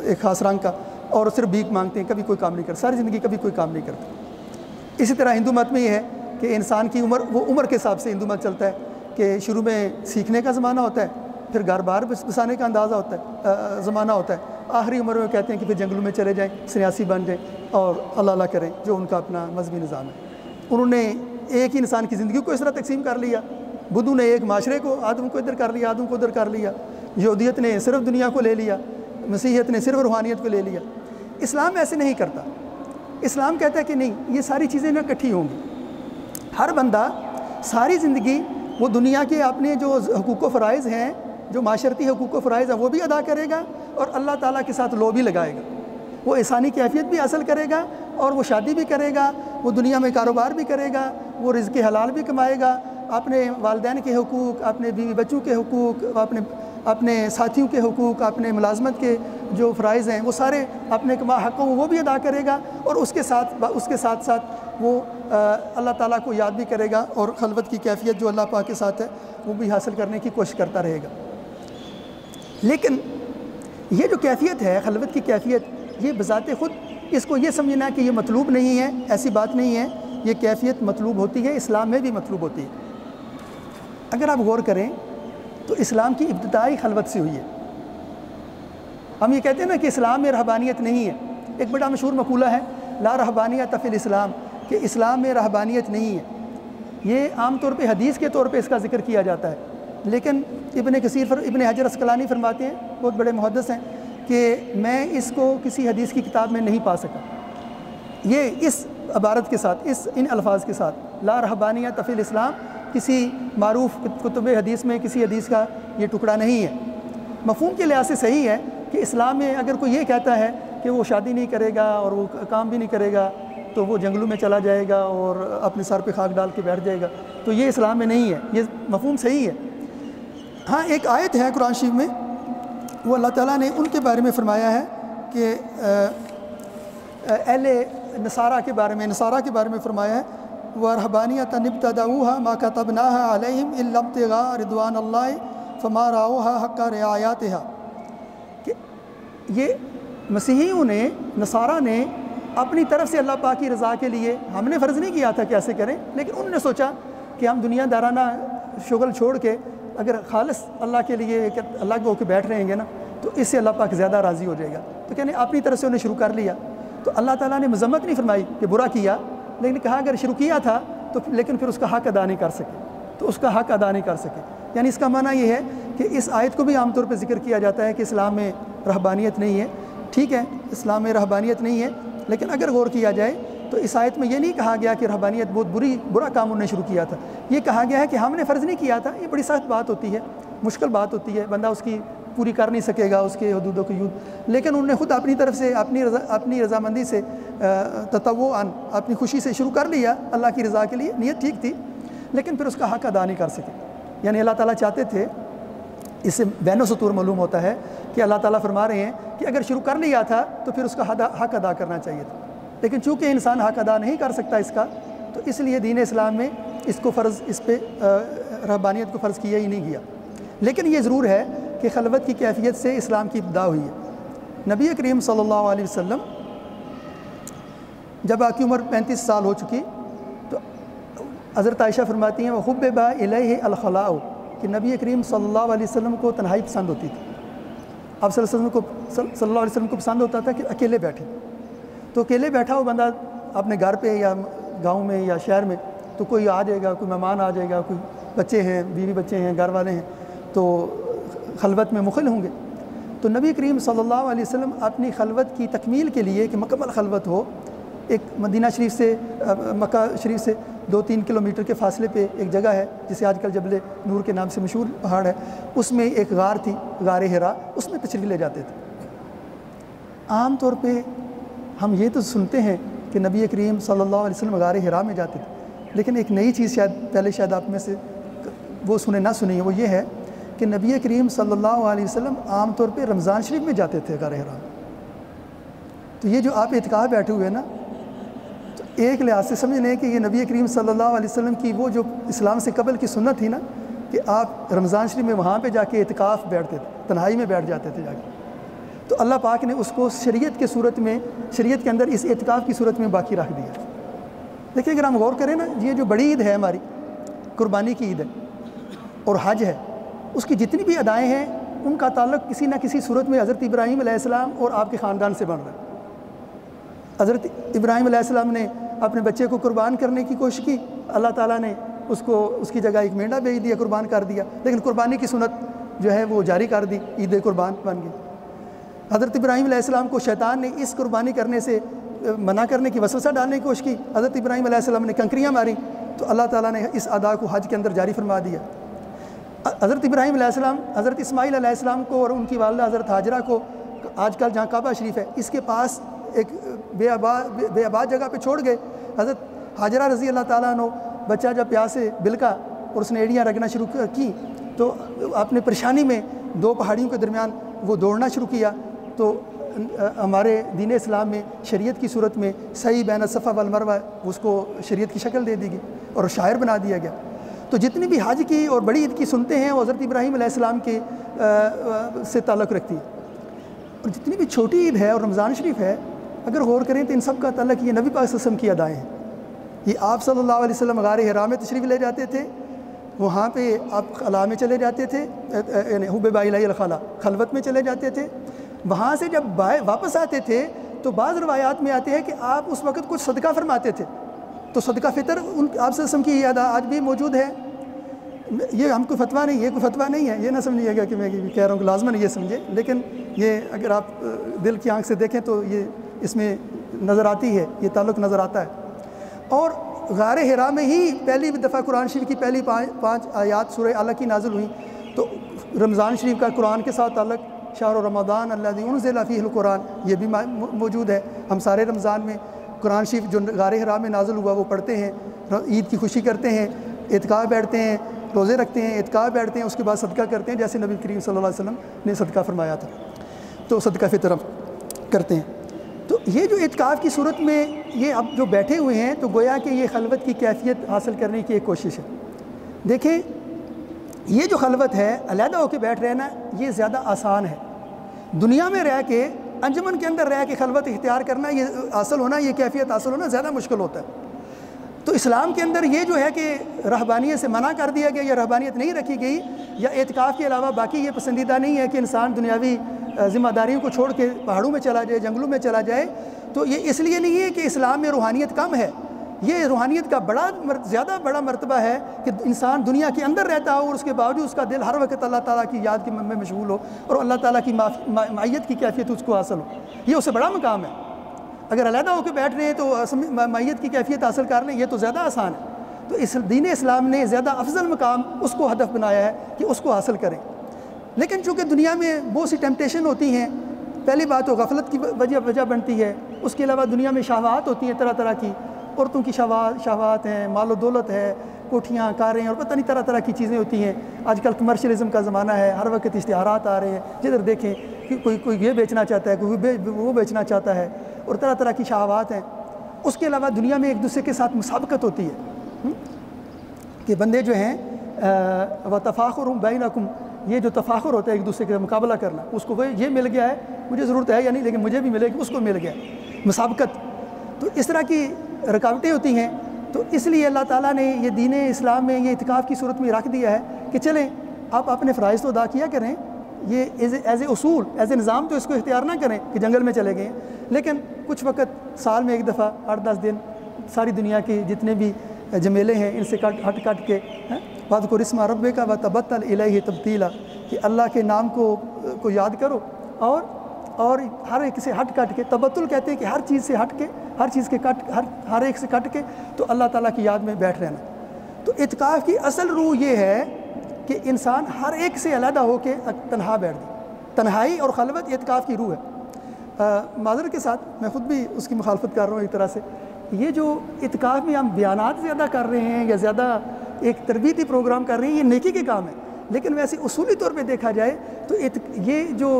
ایک خاص رنگ کا، اور صرف بھیک مانگتے ہیں، کبھی کوئی کام نہیں کرتے، ساری زندگی کبھی کوئی کام نہیں کرتے۔ اسی طرح ہندو مت میں یہ ہے کہ انسان کی عمر وہ عمر کے حساب سے ہندو مت چلتا ہے کہ شروع میں سیکھنے کا زمانہ ہوتا ہے، پھر گھر بار بسانے کا اندازہ ہوتا ہے زمانہ ہوتا ہے، آخری عمر میں کہتے ہیں کہ پھر جنگلوں میں چلے جائیں، سنیاسی بن جائیں اور اللہ اللہ کریں، جو ان کا اپنا مذہبی نظام ہے۔ انہوں نے ایک ہی انسان کی زندگی کو اس طرح تقسیم کر لیا، بدھو نے ایک معاشرے کو، آدم کو ادھر کر لیا، آدم کو ادھر کر لیا، یہودیت نے صرف دنیا کو لے لیا، مسیحیت نے صرف روحانیت کو لے لیا۔ اسلام ایسے نہیں کرتا، اسلام کہتا ہے کہ نہیں، یہ ساری چیزیں نہ اکٹھی ہوں گی، ہر بندہ ساری زندگی وہ دنیا کے اپنے جو حقوق و فرائض ہیں، جو معاشرتی حقوق و فرائض ہیں وہ بھی ادا کرے گا اور اللہ تعالیٰ کے ساتھ لو بھی لگائے گا، وہ انسانی کیفیت بھی حاصل کرے گا اور وہ شادی بھی کرے گا، وہ دنیا میں کاروبار بھی کرے گا، وہ رزق حلال بھی کمائے گا، اپنے والدین کے حقوق، اپنے بیوی بچوں کے حقوق، اپنے ساتھیوں کے حقوق، اپنے ملازمت کے جو فرائض ہیں وہ سارے اپنے حقوں وہ بھی ادا کرے گا، اور اس کے ساتھ ساتھ وہ اللہ تعالیٰ کو یاد بھی کرے گا اور خلوت کی کیفیت جو اللہ پاک کے ساتھ ہے وہ بھی حاصل کرنے کی کوشش کرتا رہے گا۔ لیکن یہ جو کیفیت ہے خلوت کی کیفیت، یہ بذات خود اس کو یہ سمجھنا کہ یہ مطلوب نہیں ہے، ایسی بات نہیں ہے، یہ کیفیت مطلوب ہوتی ہے، اسلام میں بھی مطلوب ہوتی ہے۔ اگر آپ غور کریں تو اسلام کی ابتدائی خلوت سے ہوئی ہے۔ ہم یہ کہتے ہیں نا کہ اسلام میں رہبانیت نہیں ہے، ایک بڑا مشہور مقولہ ہے لا رہبانیت فی الاسلام، کہ اسلام میں رہبانیت نہیں ہے۔ یہ عام طور پہ حدیث کے طور پہ اس کا ذکر کیا جاتا ہے، لیکن ابن حجر عسقلانی فرماتے ہیں، بہت بڑے محدث ہیں، کہ میں اس کو کسی حدیث کی کتاب میں نہیں پا سکا، یہ اس عبارت کے ساتھ، ان الفاظ کے ساتھ لا رہبانیت فی الاسلام کسی معروف کتب حدیث میں کسی حدیث کا یہ ٹکڑا نہیں ہے۔ مفہوم کے لحاظ سے صحیح ہے کہ اسلام میں اگر کوئی یہ کہتا ہے کہ وہ شادی نہیں کرے گا اور وہ کام بھی نہیں کرے گا تو وہ جنگلوں میں چلا جائے گا اور اپنے سر پہ خاک ڈال کے بیٹھ جائے گا، تو یہ اسلام میں نہیں ہے، یہ مفہوم صحیح ہے۔ ہاں ایک آیت ہے قرآن شریف میں، وہ اللہ تعالیٰ نے ان کے بارے میں فرمایا ہے کہ اہل نصارہ کے بارے میں فرمایا ہے وَرَهْبَانِيَةً ابْتَدَعُوهَا مَا كَتَبْنَاهَا عَلَيْهِمْ إِلَّا ابْتِغَاءَ رِضْوَانِ اللَّهِ فَمَا رَعَوْهَا حَقَّ رِعَایَتِهَا، کہ یہ مسیحیوں نے، نصارہ نے اپنی طرف سے اللہ پاک کی رضا کے لیے، ہم نے فرض نہیں کیا تھا کہ ایسے کریں، لیکن انہوں نے سوچا کہ ہم دنیا دارانہ شغل چھوڑ کے اگر خالص اللہ کے لیے اللہ کے ہو کے بیٹھ رہیں گے نا تو اس سے اللہ پاک زیادہ راضی ہو جائے گا، تو کہنے اپنی طرف سے انہیں شروع کر لیا۔ تو اللہ تعالیٰ نے مذمت نہیں فرمائی کہ برا کیا، لیکن کہا اگر شروع کیا تھا تو لیکن پھر اس کا حق ادا نہیں کر سکے، یعنی اس کا معنی یہ ہے کہ اس آیت کو بھی عام طور پہ ذکر کیا جاتا ہے کہ اسلام میں رہبانیت نہیں ہے۔ ٹھیک ہے، اسلام میں رہبانیت نہیں ہے، لیکن اگر غور کیا جائے تو اس آیت میں یہ نہیں کہا گیا کہ رہبانیت بہت برا کام انہوں نے شروع کیا تھا، یہ کہا گیا ہے کہ ہم نے فرض نہیں کیا تھا۔ یہ بڑی سخت بات ہوتی ہے، مشکل بات ہوتی ہے، بندہ اس کی پوری کر نہیں سکے گا، اس کے حدود و قیود، لیکن انہوں نے خود اپنی طرف سے اپنی رضامندی سے تطوعاً اپنی خوشی سے شروع کر لیا اللہ کی رضا کے لیے، نیت ٹھیک تھی، لیکن پھر اس کا حق ادا نہیں کر سکے۔ یعنی اللہ تعالیٰ چاہتے تھے، اس سے بین و سطور معلوم ہوتا ہے کہ اللہ تعالیٰ فرما رہے ہیں کہ اگر شروع کر لیا تھا تو پھر اس کا حق ادا کرنا چاہیے تھا، لیکن چونکہ انسان حق ادا نہیں کر سکتا اس کا، تو اس لیے دین اسلام میں اس پہ رہبانیت کو فرض کیا ہی نہیں گیا۔ لیکن یہ ضرور ہے کہ خلوت کی کیفیت سے اسلام کی ابتدا ہوئی ہے۔ نبی کریم صلی اللہ علیہ وسلم جب آپ کی عمر 35 سال ہو چکی تو حضرت عائشہ فرماتی ہیں وَحُبِّبَ إِلَيْهِ الْخَلَاءُ، کہ نبی کریم صلی اللہ علیہ وسلم کو تنہائی پسند ہوتی تھی۔ آپ صلی اللہ علیہ وسلم کو پسند ہوتا تھا کہ اکیلے بیٹھے، تو اکیلے بیٹھا ہو بندہ اپنے گھر پہ یا گاؤں میں یا شہر میں، تو کوئی آ جائے گا، کوئی مہمان آ جائے گا، کوئی بچے ہیں، بیوی بچے ہیں، گھر والے ہیں، تو خلوت میں مخل ہوں گے۔ تو نبی کریم صلی اللہ علیہ وسلم اپنی خلوت کی تکمیل کے لیے کہ مکمل خلوت ہو، ایک مدینہ شریف سے مکہ شریف سے 2-3 کلومیٹر کے فاصلے پہ ایک جگہ ہے جسے آج کل جبل نور کے نام سے مشہور پہاڑ ہے، اس میں ایک غار تھی، غار ہرا، اس میں تشریف لے جاتے تھے۔ عام طور پہ ہم یہ تو سنتے ہیں کہ نبی کریم صلی اللہ علیہ وسلم غار ہرا میں جاتے تھے، لیکن ایک نئی چیز شاید آپ میں سے وہ نہ سنی ہے، وہ یہ ہے کہ نبی کریم صلی اللہ علیہ وسلم عام طور پہ رمضان شریف میں جاتے تھے غار ہرا۔ تو یہ جو آپ اعتکاف بیٹھے ہوئے نا، تو ایک لحاظ سے سمجھ لیں کہ یہ نبی کریم صلی اللہ علیہ وسلم کی وہ جو اسلام سے قبل کی سنت تھی نا کہ آپ رمضان شریف میں وہاں پہ جا کے اعتکاف بیٹھتے تھے، تنہائی میں بیٹھ جاتے تھے جا کے، تو اللہ پاک نے اس کو شریعت کے اندر اس اعتکاف کی صورت میں باقی رکھ دیا۔ دیکھیں اگر ہم غور کریں نا، یہ جو بڑی عید ہے ہماری، قربانی کی عید ہے اور حج ہے، اس کی جتنی بھی ادائیں ہیں ان کا تعلق کسی نہ کسی صورت میں حضرت ابراہیم علیہ السلام اور آپ کے خاندان سے بن رہا ہے۔ حضرت ابراہیم علیہ السلام نے اپنے بچے کو قربان کرنے کی کوشش کی، اللہ تعالیٰ نے اس کی جگہ ایک مینڈا بھیج دیا، قربان کر دیا، لیکن قربانی کی سنت جو ہے وہ جاری کر دی، عید قربان بن گئی۔ حضرت ابراہیم علیہ السلام کو شیطان نے اس قربانی کرنے سے منع کرنے کی، وسوسہ ڈالنے کی کوشش کی، حضرت ابراہیم علیہ السلام نے کنکریاں ماری، تو اللہ تعالیٰ نے اس ادا کو حج کے اندر جاری فرما دیا۔ حضرت ابراہیم علیہ السلام حضرت اسماعیل علیہ السلام کو اور ان کی والدہ حضرت ہاجرہ کو آج کل جہاں کعبہ شریف ہے اس کے پاس ایک بے آباد جگہ پہ چھوڑ گئے۔ حضرت ہاجرہ رضی اللہ تعالیٰ عنہ بچہ جب پیاس سے بلکا اور اس نے ایڑیاں رگنا شروع کی تو اپنے پریشانی میں دو پہاڑیوں کے درمیان وہ دوڑنا شروع کیا، تو ہمارے دین اسلام میں شریعت کی صورت میں سعی بین الصفا والمروہ اس کو شریعت کی شکل دے دی گئی اور شاعر بنا دیا گیا۔ تو جتنی بھی حج کی اور بڑی عید کی سنتے ہیں وہ حضرت ابراہیم علیہ السلام کے سے تعلق رکھتی ہے، اور جتنی بھی چھوٹی عید ہے اور رمضان شریف ہے اگر غور کریں تو ان سب کا تعلق یہ نبی پاک صلی اللہ علیہ وسلم کی ادائیں ہیں۔ یہ آپ صلی اللہ علیہ وسلم غار حرا میں تشریف لے جاتے تھے، وہاں پہ آپ خلا میں چلے جاتے تھے، یعنی حبیب الیہ الخلا، خلوت میں چلے جاتے تھے، وہاں سے جب واپس آتے تھے تو بعض روایات میں آتے ہیں کہ آپ اس وقت کچھ صدقہ فرماتے تھے، تو صدقہ فطر آپ صلی اللہ علیہ وسلم کی یہ ادا آج بھی موجود ہے۔ یہ ہم کو فتویٰ نہیں، یہ کوئی فتویٰ نہیں ہے، یہ نہ سمجھیے گا کہ میں کہہ رہا ہوں کہ لازماً یہ سمجھے، لیکن یہ اگر آپ دل کی آنکھ سے دیکھیں تو یہ اس میں نظر آتی ہے، یہ تعلق نظر آتا ہے۔ اور غار حرا میں ہی پہلی دفعہ قرآن شریف کی پہلی 5 آیات سورہ اعلیٰ کی نازل ہوئیں، تو رمضان شریف کا قرآن کے ساتھ تعلق، شہر رمضان الذی انزل فیہ القرآن، یہ بھی موجود ہے۔ ہم سارے رمضان میں قرآن شریف جو غار حرا میں نازل ہوا وہ پڑھتے ہیں، عید کی خوشی کرتے ہیں، اعتکاف بیٹھتے ہیں، روزے رکھتے ہیں، اعتکاف بیٹھتے ہیں، اس کے بعد صدقہ کرتے ہیں جیسے نبی کریم صلی اللہ علیہ وسلم نے صدقہ فرمایا تھا، تو صدقہ فطر کرتے ہیں۔ تو یہ جو اعتکاف کی صورت میں یہ اب جو بیٹھے ہوئے ہیں تو گویا کہ یہ خلوت کی کیفیت حاصل کرنے کی ایک کوشش ہے۔ دیکھیں یہ جو خلوت ہے، علیحدہ ہو کے بیٹھ رہنا، یہ زیادہ آسان ہے۔ دنیا میں رہ کے، انجمن کے اندر رہ کے خلوت اختیار کرنا، یہ حاصل ہونا، یہ کیفیت حاصل ہونا زیادہ مشکل ہوتا ہے۔ تو اسلام کے اندر یہ جو ہے کہ رہبانیت سے منع کر دیا گیا یا رہبانیت نہیں رکھی گئی، یا اعتکاف کے علاوہ باقی یہ پسندیدہ نہیں ہے کہ انسان دنیاوی ذمہ داریوں کو چھوڑ کے پہاڑوں میں چلا جائے، جنگلوں میں چلا جائے، تو یہ اس لیے نہیں ہے کہ اسلام میں روحانیت کم ہے، یہ روحانیت کا زیادہ بڑا مرتبہ ہے کہ انسان دنیا کے اندر رہتا ہو اور اس کے باوجود اس کا دل ہر وقت اللہ تعالیٰ کی یاد میں مشغول ہو اور اللہ تعالیٰ کی معیت کی کیفیت اس کو حاصل ہو، یہ اس سے بڑا مقام ہے۔ اگر علیحدہ ہو کے بیٹھ رہے ہیں تو معیت کی کیفیت حاصل کر لیں، یہ تو زیادہ آسان ہے۔ تو اس دین اسلام نے زیادہ افضل مقام اس کو ہدف بنایا ہے کہ اس کو حاصل کریں۔ لیکن چونکہ دنیا میں بہت سی ٹیمپٹیشن ہوتی ہیں، پہلی بات تو غفلت کی وجہ بنتی ہے، اس کے علاوہ دنیا میں شہوات ہوتی ہیں طرح طرح کی، عورتوں کی شہوات ہیں، مال و دولت ہے، کوٹھیاں، کاریں اور پتہ نہیں طرح طرح کی چیزیں ہوتی ہیں۔ آج کل کمرشلزم کا زمانہ ہے، ہر وقت اشتہارات آ رہے ہیں، جدھر دیکھیں کہ کوئی یہ بیچنا چاہتا ہے، کوئی وہ بیچنا چاہتا ہے، اور طرح طرح کی شہوات ہیں۔ اس کے علاوہ دنیا میں ایک دوسرے کے ساتھ مسابقت ہوتی ہے کہ بندے جو ہیں وَتَفَاخُرٌ بَيْنَكُمْ، یہ جو تفاخر ہوتا ہے ایک دوسرے کا مقابلہ کرنا، اس کو یہ مل گیا ہے، مجھے ضرورت ہے یا نہیں لیکن مجھے بھی ملے گی، اس کو مل گیا، مسابقت۔ تو اس طرح کی رکاوٹیں ہوتی ہیں، تو اس لیے اللہ تعالیٰ نے یہ دین اسلام میں یہ اعتکاف کی صورت میں رکھ دیا ہے کہ چلیں آپ اپنے فرائض تو ادا کیا کریں، یہ ایز اے اصول، ایز اے نظام تو اس کو اختیار نہ کریں کہ جنگل میں چلے گئے ہیں، لیکن کچھ وقت سال میں ایک دفعہ 8-10 دن ساری دنیا کے جتنے بھی جمیلے ہیں ان سے ہٹ کے وَاذْكُرِ اسْمَ رَبِّكَ وَتَبَتَّلْ إِلَيْهِ تَبْتِيلًا، کہ اللہ کے نام کو یاد کرو اور ہر ایک سے ہٹ کے، تبتل کہتے ہیں کہ ہر چیز سے ہٹ کے، ہر چیز کے ہر ایک سے کٹ کے تو اللہ تعالیٰ کی یاد میں بیٹھ رہنا۔ تو اعتکاف کی اصل روح یہ ہے کہ انسان ہر ایک سے علیحدہ ہو کے تنہا بیٹھ دے، تنہائی اور خلوت اعتکاف کی روح ہے۔ معذرت کے ساتھ میں خود بھی اس کی مخالفت کر رہا ہوں ایک طرح سے، یہ جو اعتکاف میں ہم بیانات زیادہ کر رہے ہیں یا زیادہ ایک تربیتی پروگرام کر رہے ہیں، یہ نیکی کے کام ہے، لیکن ویسے اصولی طور پہ دیکھا جائے تو یہ جو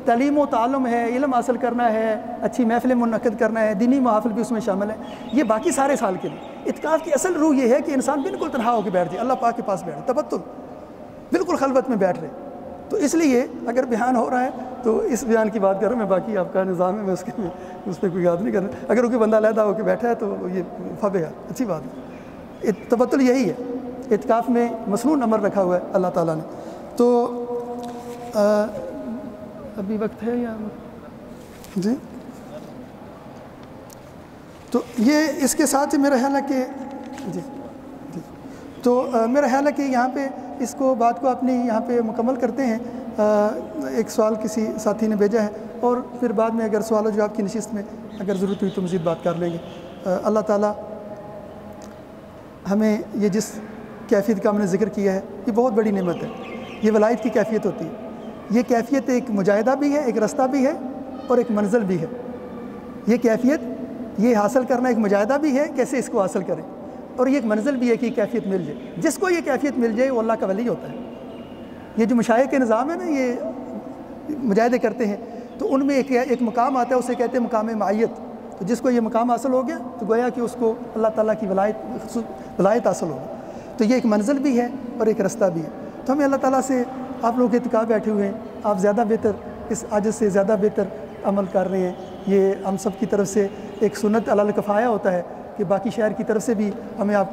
تعلیم و تعلم ہے، علم حاصل کرنا ہے، اچھی محفلیں منعقد کرنا ہے، دینی محافل بھی اس میں شامل ہے، یہ باقی سارے سال کے لیے۔ اعتکاف کی اصل روح یہ ہے کہ انسان بالکل تنہا ہو کے بیٹھ جائے، اللہ پاک کے پاس بیٹھے، تبتل، بالکل خلوت میں بیٹھ رہے، تو اس لیے اگر بیان ہو رہا ہے تو اس بیان کی بات کر رہا ہوں میں، باقی آپ کا نظام ہے میں اس پہ کوئی یاد نہیں کرنا. اگر کوئی بندہ علیحدہ ہو کے بیٹھا ہے تو یہ فب ہے، اچھی بات ہے. تبتل یہی ہے، اعتکاف میں مصنون امر رکھا ہوا ہے اللہ تعالیٰ نے. تو ابھی وقت ہے یا جی؟ تو یہ اس کے ساتھ میرا خیال ہے کہ جی تو میرا خیال ہے کہ یہاں پہ اس کو بات کو اپنی یہاں پہ مکمل کرتے ہیں. ایک سوال کسی ساتھی نے بھیجا ہے اور پھر بعد میں اگر سوال و جواب کی نشست میں اگر ضرورت ہوئی تو مزید بات کر لیں گے. اللہ تعالیٰ ہمیں یہ جس کیفیت کا ہم نے ذکر کیا ہے یہ بہت بڑی نعمت ہے. یہ ولایت کی کیفیت ہوتی ہے. یہ کیفیت ایک مجاہدہ بھی ہے، ایک رستہ بھی ہے اور ایک منزل بھی ہے. یہ کیفیت یہ حاصل کرنا ایک مجاہدہ بھی ہے، کیسے اس کو حاصل کریں، اور یہ ایک منزل بھی ہے کہ یہ کیفیت مل جائے. جس کو یہ کیفیت مل جائے وہ اللہ کا ولی ہوتا ہے. یہ جو مشائخ کے نظام ہے نا، یہ مجاہدے کرتے ہیں تو ان میں ایک مقام آتا ہے، اسے کہتے ہیں مقام معیت. تو جس کو یہ مقام حاصل ہو گیا تو گویا کہ اس کو اللہ تعالیٰ کی ولایت حاصل ہوگی. تو یہ ایک منزل بھی ہے اور ایک رستہ بھی ہے. تو ہمیں اللہ تعالیٰ سے، آپ لوگ اعتکاف بیٹھے ہوئے ہیں، آپ زیادہ بہتر اس عاجز سے زیادہ بہتر عمل کر رہے ہیں. یہ ہم سب کی طرف سے ایک سنت علی الکفایہ ہوتا ہے کہ باقی شہر کی طرف سے بھی ہمیں آپ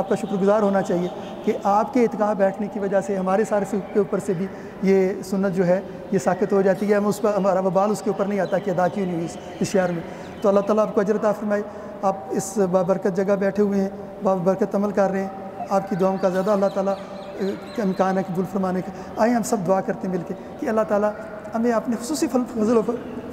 کا شکر گزار ہونا چاہیے کہ آپ کے اعتکاف بیٹھنے کی وجہ سے ہمارے صارف کے اوپر سے بھی یہ سنت جو ہے یہ ساقط ہو جاتی ہے. ہم اس پر ہمارا وبال اس کے اوپر نہیں آتا کہ ادا کیوں نہیں ہوئی اس شہر میں. تو اللہ تعالیٰ آپ کو اجر عطا فرمائے. آپ اس بابرکت جگہ بیٹھے ہوئے ہیں، بابرکت عمل کر رہے ہیں. آپ کی دعاؤں کا زیادہ اللہ تعالیٰ کا امکان ہے قبول فرمانے کا. آئیں ہم سب دعا کرتے ہیں مل کے کہ اللہ تعالیٰ ہمیں اپنے خصوصی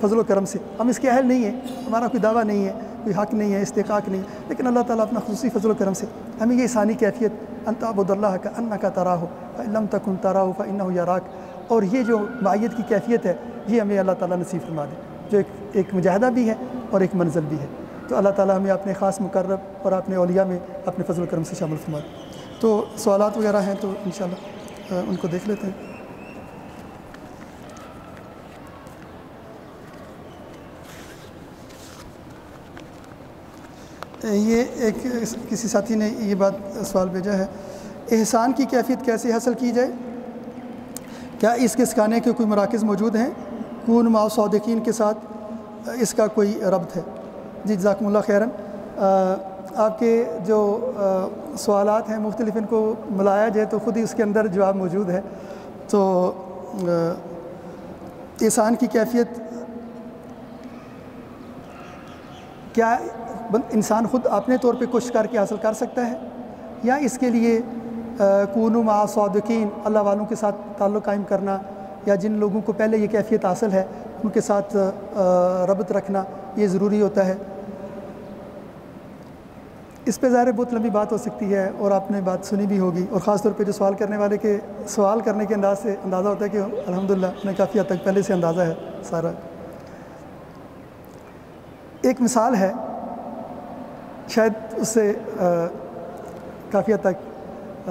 فضل و کرم سے، ہم اس کے اہل نہیں ہیں، ہمارا کوئی دعویٰ نہیں ہے، کوئی حق نہیں ہے، استحقاق نہیں، لیکن اللہ تعالیٰ اپنا خصوصی فضل و کرم سے ہمیں یہ انسانی کیفیت ان تعبد اللہ کانک تراہ فإن لم تکن تراہ فإنہ یراک، اور یہ جو معیت کی کیفیت ہے یہ ہمیں اللہ تعالیٰ نصیب فرما دے، جو ایک مجاہدہ بھی ہے اور ایک منزل بھی ہے. تو اللہ تعالیٰ ہمیں اپنے خاص مقرب اور اپنے اولیاء میں اپنے فضل و کرم سے شامل فرما دے. تو سوالات وغیرہ ہیں تو انشاءاللہ ان کو دیکھ لیتے ہیں. یہ ایک کسی ساتھی نے یہ بات سوال بھیجا ہے، احسان کی کیفیت کیسے حاصل کی جائے؟ کیا اس کے سکھانے کے کوئی مراکز موجود ہیں؟ کون مع صادقین کے ساتھ اس کا کوئی ربط ہے؟ جی جزاکم اللہ خیراً. آپ کے جو سوالات ہیں مختلف، ان کو ملایا جائے تو خود ہی اس کے اندر جواب موجود ہے. تو احسان کی کیفیت کیا انسان خود اپنے طور پہ کوشش کر کے حاصل کر سکتا ہے، یا اس کے لیے کونوا مع صادقین، اللہ والوں کے ساتھ تعلق قائم کرنا، یا جن لوگوں کو پہلے یہ کیفیت حاصل ہے ان کے ساتھ ربط رکھنا یہ ضروری ہوتا ہے؟ اس پہ ظاہر بہت لمبی بات ہو سکتی ہے اور آپ نے بات سنی بھی ہوگی، اور خاص طور پہ جو سوال کرنے والے کے سوال کرنے کے انداز سے اندازہ ہوتا ہے کہ الحمدللہ انہیں کافی حد تک پہلے سے اندازہ ہے سارا. ایک مثال ہے، شاید اس سے کافی حد تک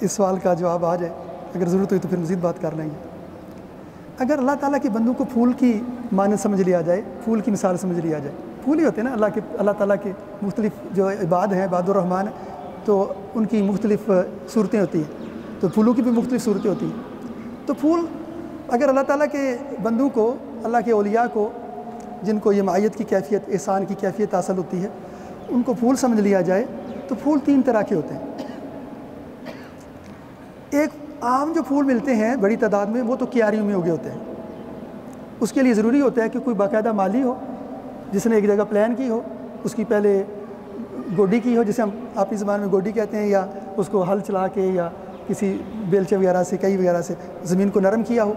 اس سوال کا جواب آ جائے. اگر ضرورت ہوئی تو پھر مزید بات کر لیں گے. اگر اللہ تعالیٰ کے بندوں کو پھول کی مانند سمجھ لیا جائے، پھول کی مثال سمجھ لیا جائے، پھول ہی ہوتے ہیں نا اللہ تعالیٰ کے مختلف جو عباد ہیں، عباد الرحمن، تو ان کی مختلف صورتیں ہوتی ہیں، تو پھولوں کی بھی مختلف صورتیں ہوتی ہیں. تو پھول اگر اللہ تعالیٰ کے بندوں کو، اللہ کے اولیاء کو جن کو یہ معیت کی کیفیت، احسان کی کیفیت حاصل ہوتی ہے، ان کو پھول سمجھ لیا جائے تو پھول تین طرح کے ہوتے ہیں. ایک عام جو پھول ملتے ہیں بڑی تعداد میں، وہ تو کیاریوں میں اگے ہوتے ہیں. اس کے لیے ضروری ہوتا ہے کہ کوئی باقاعدہ مالی ہو جس نے ایک جگہ پلان کی ہو، اس کی پہلے گوڈی کی ہو، جسے ہم اپنی زبان میں گوڈی کہتے ہیں، یا اس کو ہل چلا کے یا کسی بیلچے وغیرہ سے، کئی وغیرہ سے زمین کو نرم کیا ہو،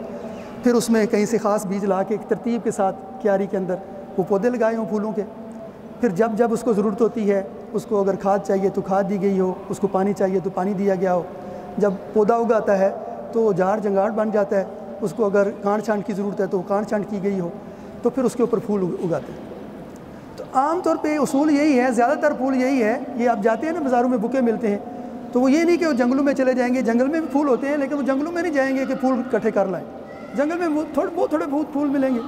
پھر اس میں کہیں سے خاص بیج لا کے ایک ترتیب کے ساتھ کیاری کے اندر وہ پودے لگائے ہوں پھولوں کے. پھر جب اس کو ضرورت ہوتی ہے، اس کو اگر کھاد چاہیے تو کھاد دی گئی ہو، اس کو پانی چاہیے تو پانی دیا گیا ہو. جب پودا اگاتا ہے تو جھاڑ جنگاڑ بن جاتا ہے، اس کو اگر کانٹ چھانٹ کی ضرورت ہے تو کانٹ چھانٹ کی گئی ہو، تو پھر اس کے اوپر پھول اگاتے ہیں. تو عام طور پہ اصول یہی ہے، زیادہ تر پھول یہی ہے. یہ آپ جاتے ہیں نا بازاروں میں بکے ملتے ہیں، تو وہ یہ نہیں کہ وہ جنگلوں میں چلے جائیں گے، جنگل میں بھی پھول ہوتے ہیں لیکن وہ جنگلوں میں نہیں جائیں گے کہ پھول اکٹھے کر لائیں. جنگل میں تھوڑے بہت پھول ملیں گے،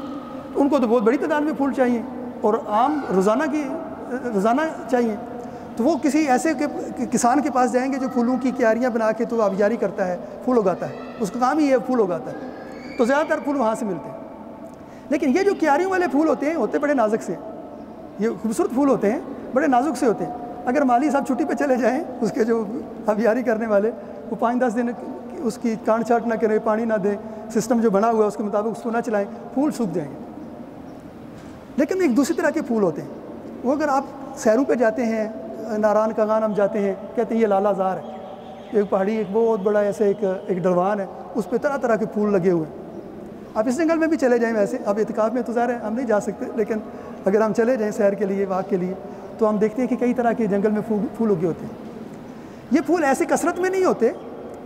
ان کو تو بہت بڑی تعداد میں پھول چاہیے اور عام روزانہ چاہیے. تو وہ کسی ایسے کسان کے پاس جائیں گے جو پھولوں کی کیاریاں بنا کے تو آبیاری کرتا ہے، پھول اگاتا ہے، اس کا کام ہی ہے پھول اگاتا ہے، تو زیادہ تر پھول وہاں سے ملتے ہیں۔ لیکن یہ جو کیاریوں والے پھول ہوتے بڑے نازک سے، یہ خوبصورت پھول ہوتے ہیں، بڑے نازک سے ہوتے ہیں۔ اگر مالی صاحب چھٹی پہ چلے جائیں، اس کے جو آبیاری کرنے والے، وہ 5-10 دن اس کی کاٹ چھانٹ نہ کریں، پانی نہ دیں، سسٹم جو بنا ہوا ہے اس کے مطابق اس کو نہ چلائیں، پھول سوکھ جائیں گے۔ لیکن ایک دوسری طرح کے پھول ہوتے ہیں، وہ اگر آپ سیروں پہ جاتے ہیں، ناران کاغان ہم جاتے ہیں، کہتے ہیں یہ لالا زار ہے، ایک پہاڑی ایک بہت بڑا ایسے ایک ڈلوان ہے، اس پہ طرح طرح کے پھول لگے ہوئے ہیں۔ آپ اس جنگل میں بھی چلے جائیں، ویسے اب اعتکاف میں تو ظاہر ہے ہم نہیں جا سکتے، لیکن اگر ہم چلے جائیں سیر کے لیے، واک کے لیے، تو ہم دیکھتے ہیں کہ کئی طرح کے جنگل میں پھول اگے ہوتے ہیں۔ یہ پھول ایسے کثرت میں نہیں ہوتے،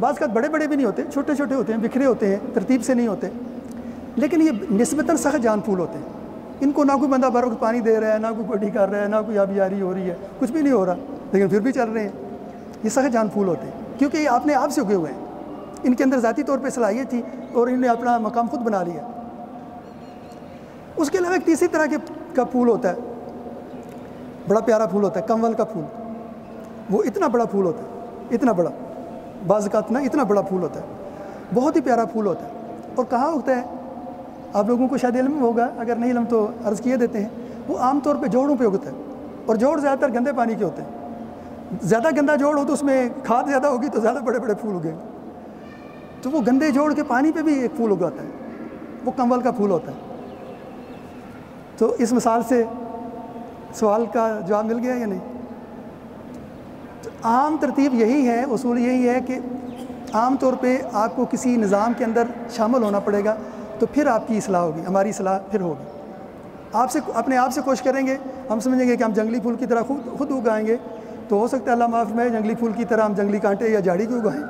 بعض کا بڑے بڑے بھی نہیں ہوتے، چھوٹے چھوٹے ہوتے ہیں، بکھرے ہوتے ہیں، ترتیب سے نہیں ہوتے، لیکن یہ نسبتاً سخت جان پھول ہوتے ہیں۔ ان کو نہ کوئی بندہ بھر وقت پانی دے رہا ہے، نہ کوئی پٹی کر رہا ہے، نہ کوئی آبیاری ہو رہی ہے، کچھ بھی نہیں ہو رہا، لیکن پھر بھی چل رہے ہیں۔ یہ سخت جان پھول ہوتے ہیں کیونکہ یہ اپنے آپ سے اگے ہوئے ہیں، ان کے اندر ذاتی طور پہ صلاحیت تھی اور انہوں نے اپنا مقام خود بنا لیا۔ اس کے علاوہ ایک تیسری طرح کا پھول ہوتا ہے، بڑا پیارا پھول ہوتا ہے، کنول کا پھول۔ وہ اتنا بڑا پھول ہوتا ہے، اتنا بڑا، بعض اوقات نہ اتنا بڑا پھول ہوتا ہے، بہت ہی پیارا پھول ہوتا ہے۔ اور کہاں ہوتا ہے آپ لوگوں کو شاید علم ہوگا، اگر نہیں علم تو عرض کیے دیتے ہیں۔ وہ عام طور پہ جوڑوں پہ اگتا ہے، اور جوڑ زیادہ تر گندے پانی کے ہوتے ہیں۔ زیادہ گندا جوڑ ہو تو اس میں کھاد زیادہ ہوگی تو زیادہ بڑے بڑے پھول اگیں گے، تو وہ گندے جوڑ کے پانی پہ بھی ایک پھول اگاتا ہے، وہ کنول کا پھول ہوتا ہے۔ تو اس مثال سے سوال کا جواب مل گیا یا نہیں؟ تو عام ترتیب یہی ہے، اصول یہی ہے کہ عام طور پہ آپ کو کسی نظام کے اندر شامل ہونا پڑے گا، تو پھر آپ کی اصلاح ہوگی، ہماری اصلاح پھر ہوگی۔ اپنے آپ سے کوشش کریں گے، ہم سمجھیں گے کہ ہم جنگلی پھول کی طرح خود اگائیں گے، تو ہو سکتا ہے اللہ معاف میں جنگلی پھول کی طرح ہم جنگلی کانٹے یا جھاڑی کو اگائیں،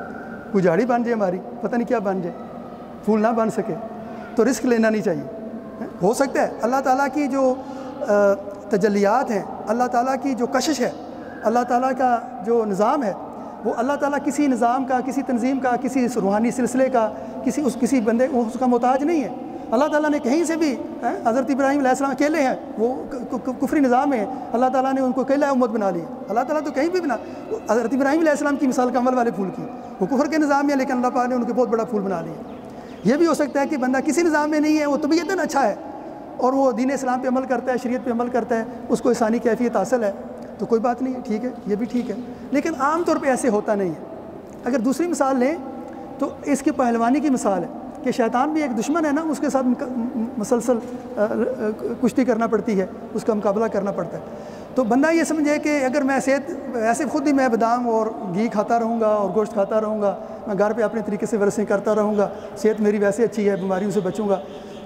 کوئی جھاڑی بن جائے ہماری، پتہ نہیں کیا بن جائے، پھول نہ بن سکے، تو رسک لینا نہیں چاہیے۔ ہو سکتا ہے اللہ تعالیٰ کی جو تجلیات ہیں، اللہ تعالیٰ کی جو کشش ہے، اللہ تعالیٰ کا جو نظام ہے، وہ اللہ تعالیٰ کسی نظام کا، کسی تنظیم کا، کسی روحانی سلسلے کا، کسی بندے اس کا محتاج نہیں ہے۔ اللہ تعالیٰ نے کہیں سے بھی، حضرت ابراہیم علیہ السلام اکیلے ہیں، وہ کفری نظام ہے، اللہ تعالیٰ نے ان کو اکیلا امت بنا لی، اللہ تعالیٰ تو کہیں بھی بنا۔ حضرت ابراہیم علیہ السلام کی مثال کنول والے پھول کی، وہ کفر کے نظام میں ہے، لیکن اللہ پاک نے ان کو بہت بڑا پھول بنا لیا۔ یہ بھی ہو سکتا ہے کہ بندہ کسی نظام میں نہیں ہے، وہ طبیعتاً اچھا ہے اور وہ دین اسلام پہ عمل کرتا ہے، شریعت پہ عمل کرتا ہے، اس کو انسانی کیفیت حاصل ہے، تو کوئی بات نہیں ہے، ٹھیک ہے، یہ بھی ٹھیک ہے، لیکن عام طور پہ ایسے ہوتا نہیں ہے۔ اگر دوسری مثال لیں تو اس کی پہلوانی کی مثال ہے کہ شیطان بھی ایک دشمن ہے نا، اس کے ساتھ مسلسل کشتی کرنا پڑتی ہے، اس کا مقابلہ کرنا پڑتا ہے۔ تو بندہ یہ سمجھے کہ اگر میں ایسے خود ہی میں بادام اور گھی کھاتا رہوں گا اور گوشت کھاتا رہوں گا، میں گھر پہ اپنے طریقے سے ورزشیں کرتا رہوں گا، صحت میری ویسے اچھی ہے، بیماریوں سے بچوں گا،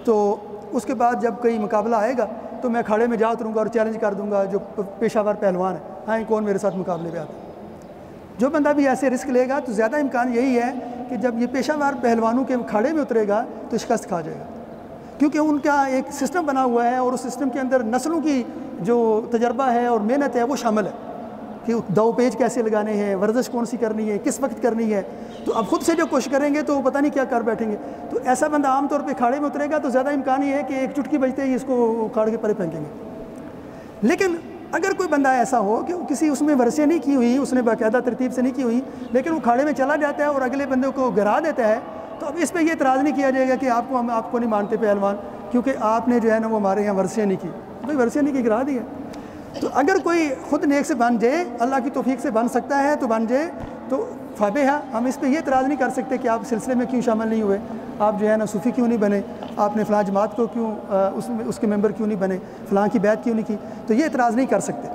تو اس کے بعد جب کوئی مقابلہ آئے گا تو میں کھاڑے میں جا اتروں گا اور چیلنج کر دوں گا جو پیشہ ور پہلوان ہے، ہاں کون میرے ساتھ مقابلے پہ آتا ہے۔ جو بندہ بھی ایسے رسک لے گا تو زیادہ امکان یہی ہے کہ جب یہ پیشہ ور پہلوانوں کے کھاڑے میں اترے گا تو شکست کھا جائے گا، کیونکہ ان کا ایک سسٹم بنا ہوا ہے اور اس سسٹم کے اندر نسلوں کی جو تجربہ ہے اور محنت ہے وہ شامل ہے کہ دو پیج کیسے لگانے ہیں، ورزش کون سی کرنی ہے، کس وقت کرنی ہے۔ تو اب خود سے جو کوشش کریں گے تو پتہ نہیں کیا کر بیٹھیں گے۔ تو ایسا بندہ عام طور پہ کھاڑے میں اترے گا تو زیادہ امکان یہ ہے کہ ایک چٹکی بجتے ہی اس کو کھاڑ کے پرے پھینکیں گے۔ لیکن اگر کوئی بندہ ایسا ہو کہ کسی اس میں ورزشیں نہیں کی ہوئی، اس نے باقاعدہ ترتیب سے نہیں کی ہوئی، لیکن وہ کھاڑے میں چلا جاتا ہے اور اگلے بندے کو گرا دیتا ہے، تو اب اس پہ یہ اعتراض نہیں کیا جائے گا کہ ہم آپ کو نہیں مانتے پہلوان، کیونکہ آپ نے جو ہے نا وہ ہمارے یہاں ورزشیں نہیں کی، بھائی ورزشیں نہیں کی، گرا دی ہے۔ تو اگر کوئی خود نیک سے بن جائے، اللہ کی توفیق سے بن سکتا ہے تو بن جائے، تو فابہ ہے، ہم اس پہ یہ اعتراض نہیں کر سکتے کہ آپ سلسلے میں کیوں شامل نہیں ہوئے، آپ جو ہے نا صوفی کیوں نہیں بنے، آپ نے فلاں جماعت کو کیوں اس کے ممبر کیوں نہیں بنے، فلاں کی بیعت کیوں نہیں کی، تو یہ اعتراض نہیں کر سکتے۔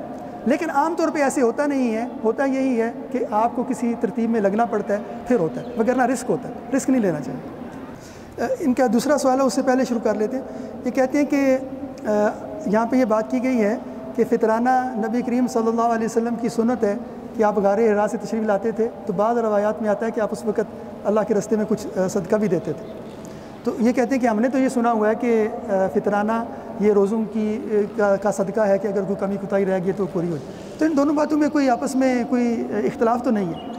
لیکن عام طور پہ ایسے ہوتا نہیں ہے، ہوتا یہی ہے کہ آپ کو کسی ترتیب میں لگنا پڑتا ہے پھر ہوتا ہے، وگرنہ رسک ہوتا ہے، رسک نہیں لینا چاہیے۔ ان کا دوسرا سوال ہے، اس سے پہلے شروع کر لیتے ہیں۔ یہ کہتے ہیں کہ یہاں پہ یہ بات کی گئی ہے کہ فطرانہ نبی کریم صلی اللہ علیہ وسلم کی سنت ہے کہ آپ غار حرا سے تشریف لاتے تھے، تو بعض روایات میں آتا ہے کہ آپ اس وقت اللہ کے راستے میں کچھ صدقہ بھی دیتے تھے۔ تو یہ کہتے ہیں کہ ہم نے تو یہ سنا ہوا ہے کہ فطرانہ یہ روزوں کا صدقہ ہے کہ اگر کوئی کمی کوتاہی رہ گئی تو پوری ہو جائے۔ تو ان دونوں باتوں میں کوئی آپس میں کوئی اختلاف تو نہیں ہے،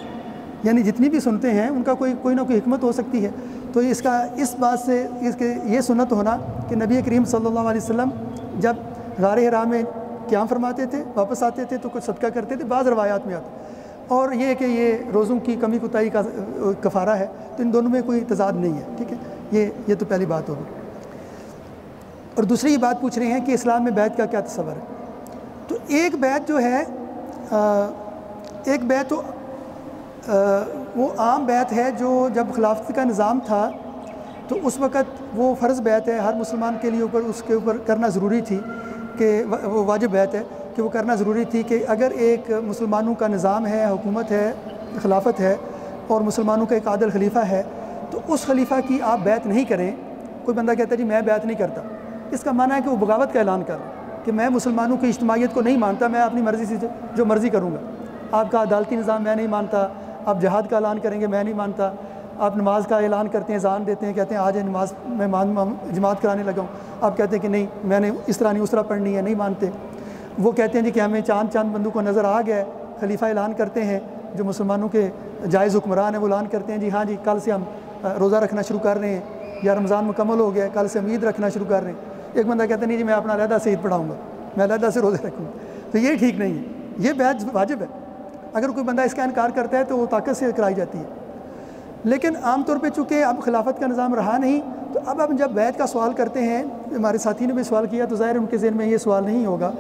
یعنی جتنی بھی سنتے ہیں ان کا کوئی نہ کوئی حکمت ہو سکتی ہے۔ تو اس بات سے یہ سنت ہونا کہ نبی کریم صلی اللہ علیہ وسلم جب غار حرا میں قیام فرماتے تھے، واپس آتے تھے تو کچھ صدقہ کرتے تھے، بعض روایات میں آتا، اور یہ کہ یہ روزوں کی کمی کوتاہی کا کفارہ ہے، تو ان دونوں میں کوئی تضاد نہیں ہے، ٹھیک ہے، یہ تو پہلی بات ہوگی۔ اور دوسری یہ بات پوچھ رہے ہیں کہ اسلام میں بیعت کا کیا تصور ہے؟ تو ایک بیعت جو ہے، ایک بیعت تو وہ عام بیعت ہے جو جب خلافت کا نظام تھا تو اس وقت وہ فرض بیعت ہے، ہر مسلمان کے لیے اس کے اوپر کرنا ضروری تھی، کہ وہ واجب بیعت ہے کہ وہ کرنا ضروری تھی کہ اگر ایک مسلمانوں کا نظام ہے، حکومت ہے، خلافت ہے، اور مسلمانوں کا ایک عادل خلیفہ ہے، تو اس خلیفہ کی آپ بیعت نہیں کریں۔ کوئی بندہ کہتا ہے جی میں بیعت نہیں کرتا، اس کا معنی ہے کہ وہ بغاوت کا اعلان کر رہا ہے کہ میں مسلمانوں کی اجتماعیت کو نہیں مانتا، میں اپنی مرضی سے جو مرضی کروں گا، آپ کا عدالتی نظام میں نہیں مانتا، آپ جہاد کا اعلان کریں گے میں نہیں مانتا، آپ نماز کا اعلان کرتے ہیں، اذان دیتے ہیں، کہتے ہیں آج نماز میں جماعت کرانے لگا ہوں، آپ کہتے ہیں کہ نہیں میں نے اس طرح نہیں اس طرح پڑھنی ہے، نہیں مانتے۔ وہ کہتے ہیں جی کہ ہمیں چاند بندوں کو نظر آ گیا ہے، خلیفہ اعلان کرتے ہیں، جو مسلمانوں کے جائز حکمران ہیں وہ اعلان کرتے ہیں جی ہاں جی کل سے ہم روزہ رکھنا شروع کر رہے ہیں، یا رمضان مکمل ہو گیا ہے کل سے ہم عید رکھنا شروع کر رہے ہیں۔ ایک بندہ کہتا ہے نہیں جی میں اپنا علیحدہ سے عید پڑھاؤں گا، میں علیحدہ سے روزے رکھوں گا، تو یہ ٹھیک نہیں ہے، یہ بیعت واجب ہے۔ اگر کوئی بندہ اس کا انکار کرتا ہے تو وہ طاقت سے کرائی جاتی ہے، لیکن عام طور پہ چونکہ اب خلافت کا نظام رہا نہیں، تو اب ہم جب بیعت کا سوال کرتے ہیں، ہمارے ساتھی نے بھی سوال کیا تو ظاہر ان کے ذہن میں یہ سوال نہیں ہوگا۔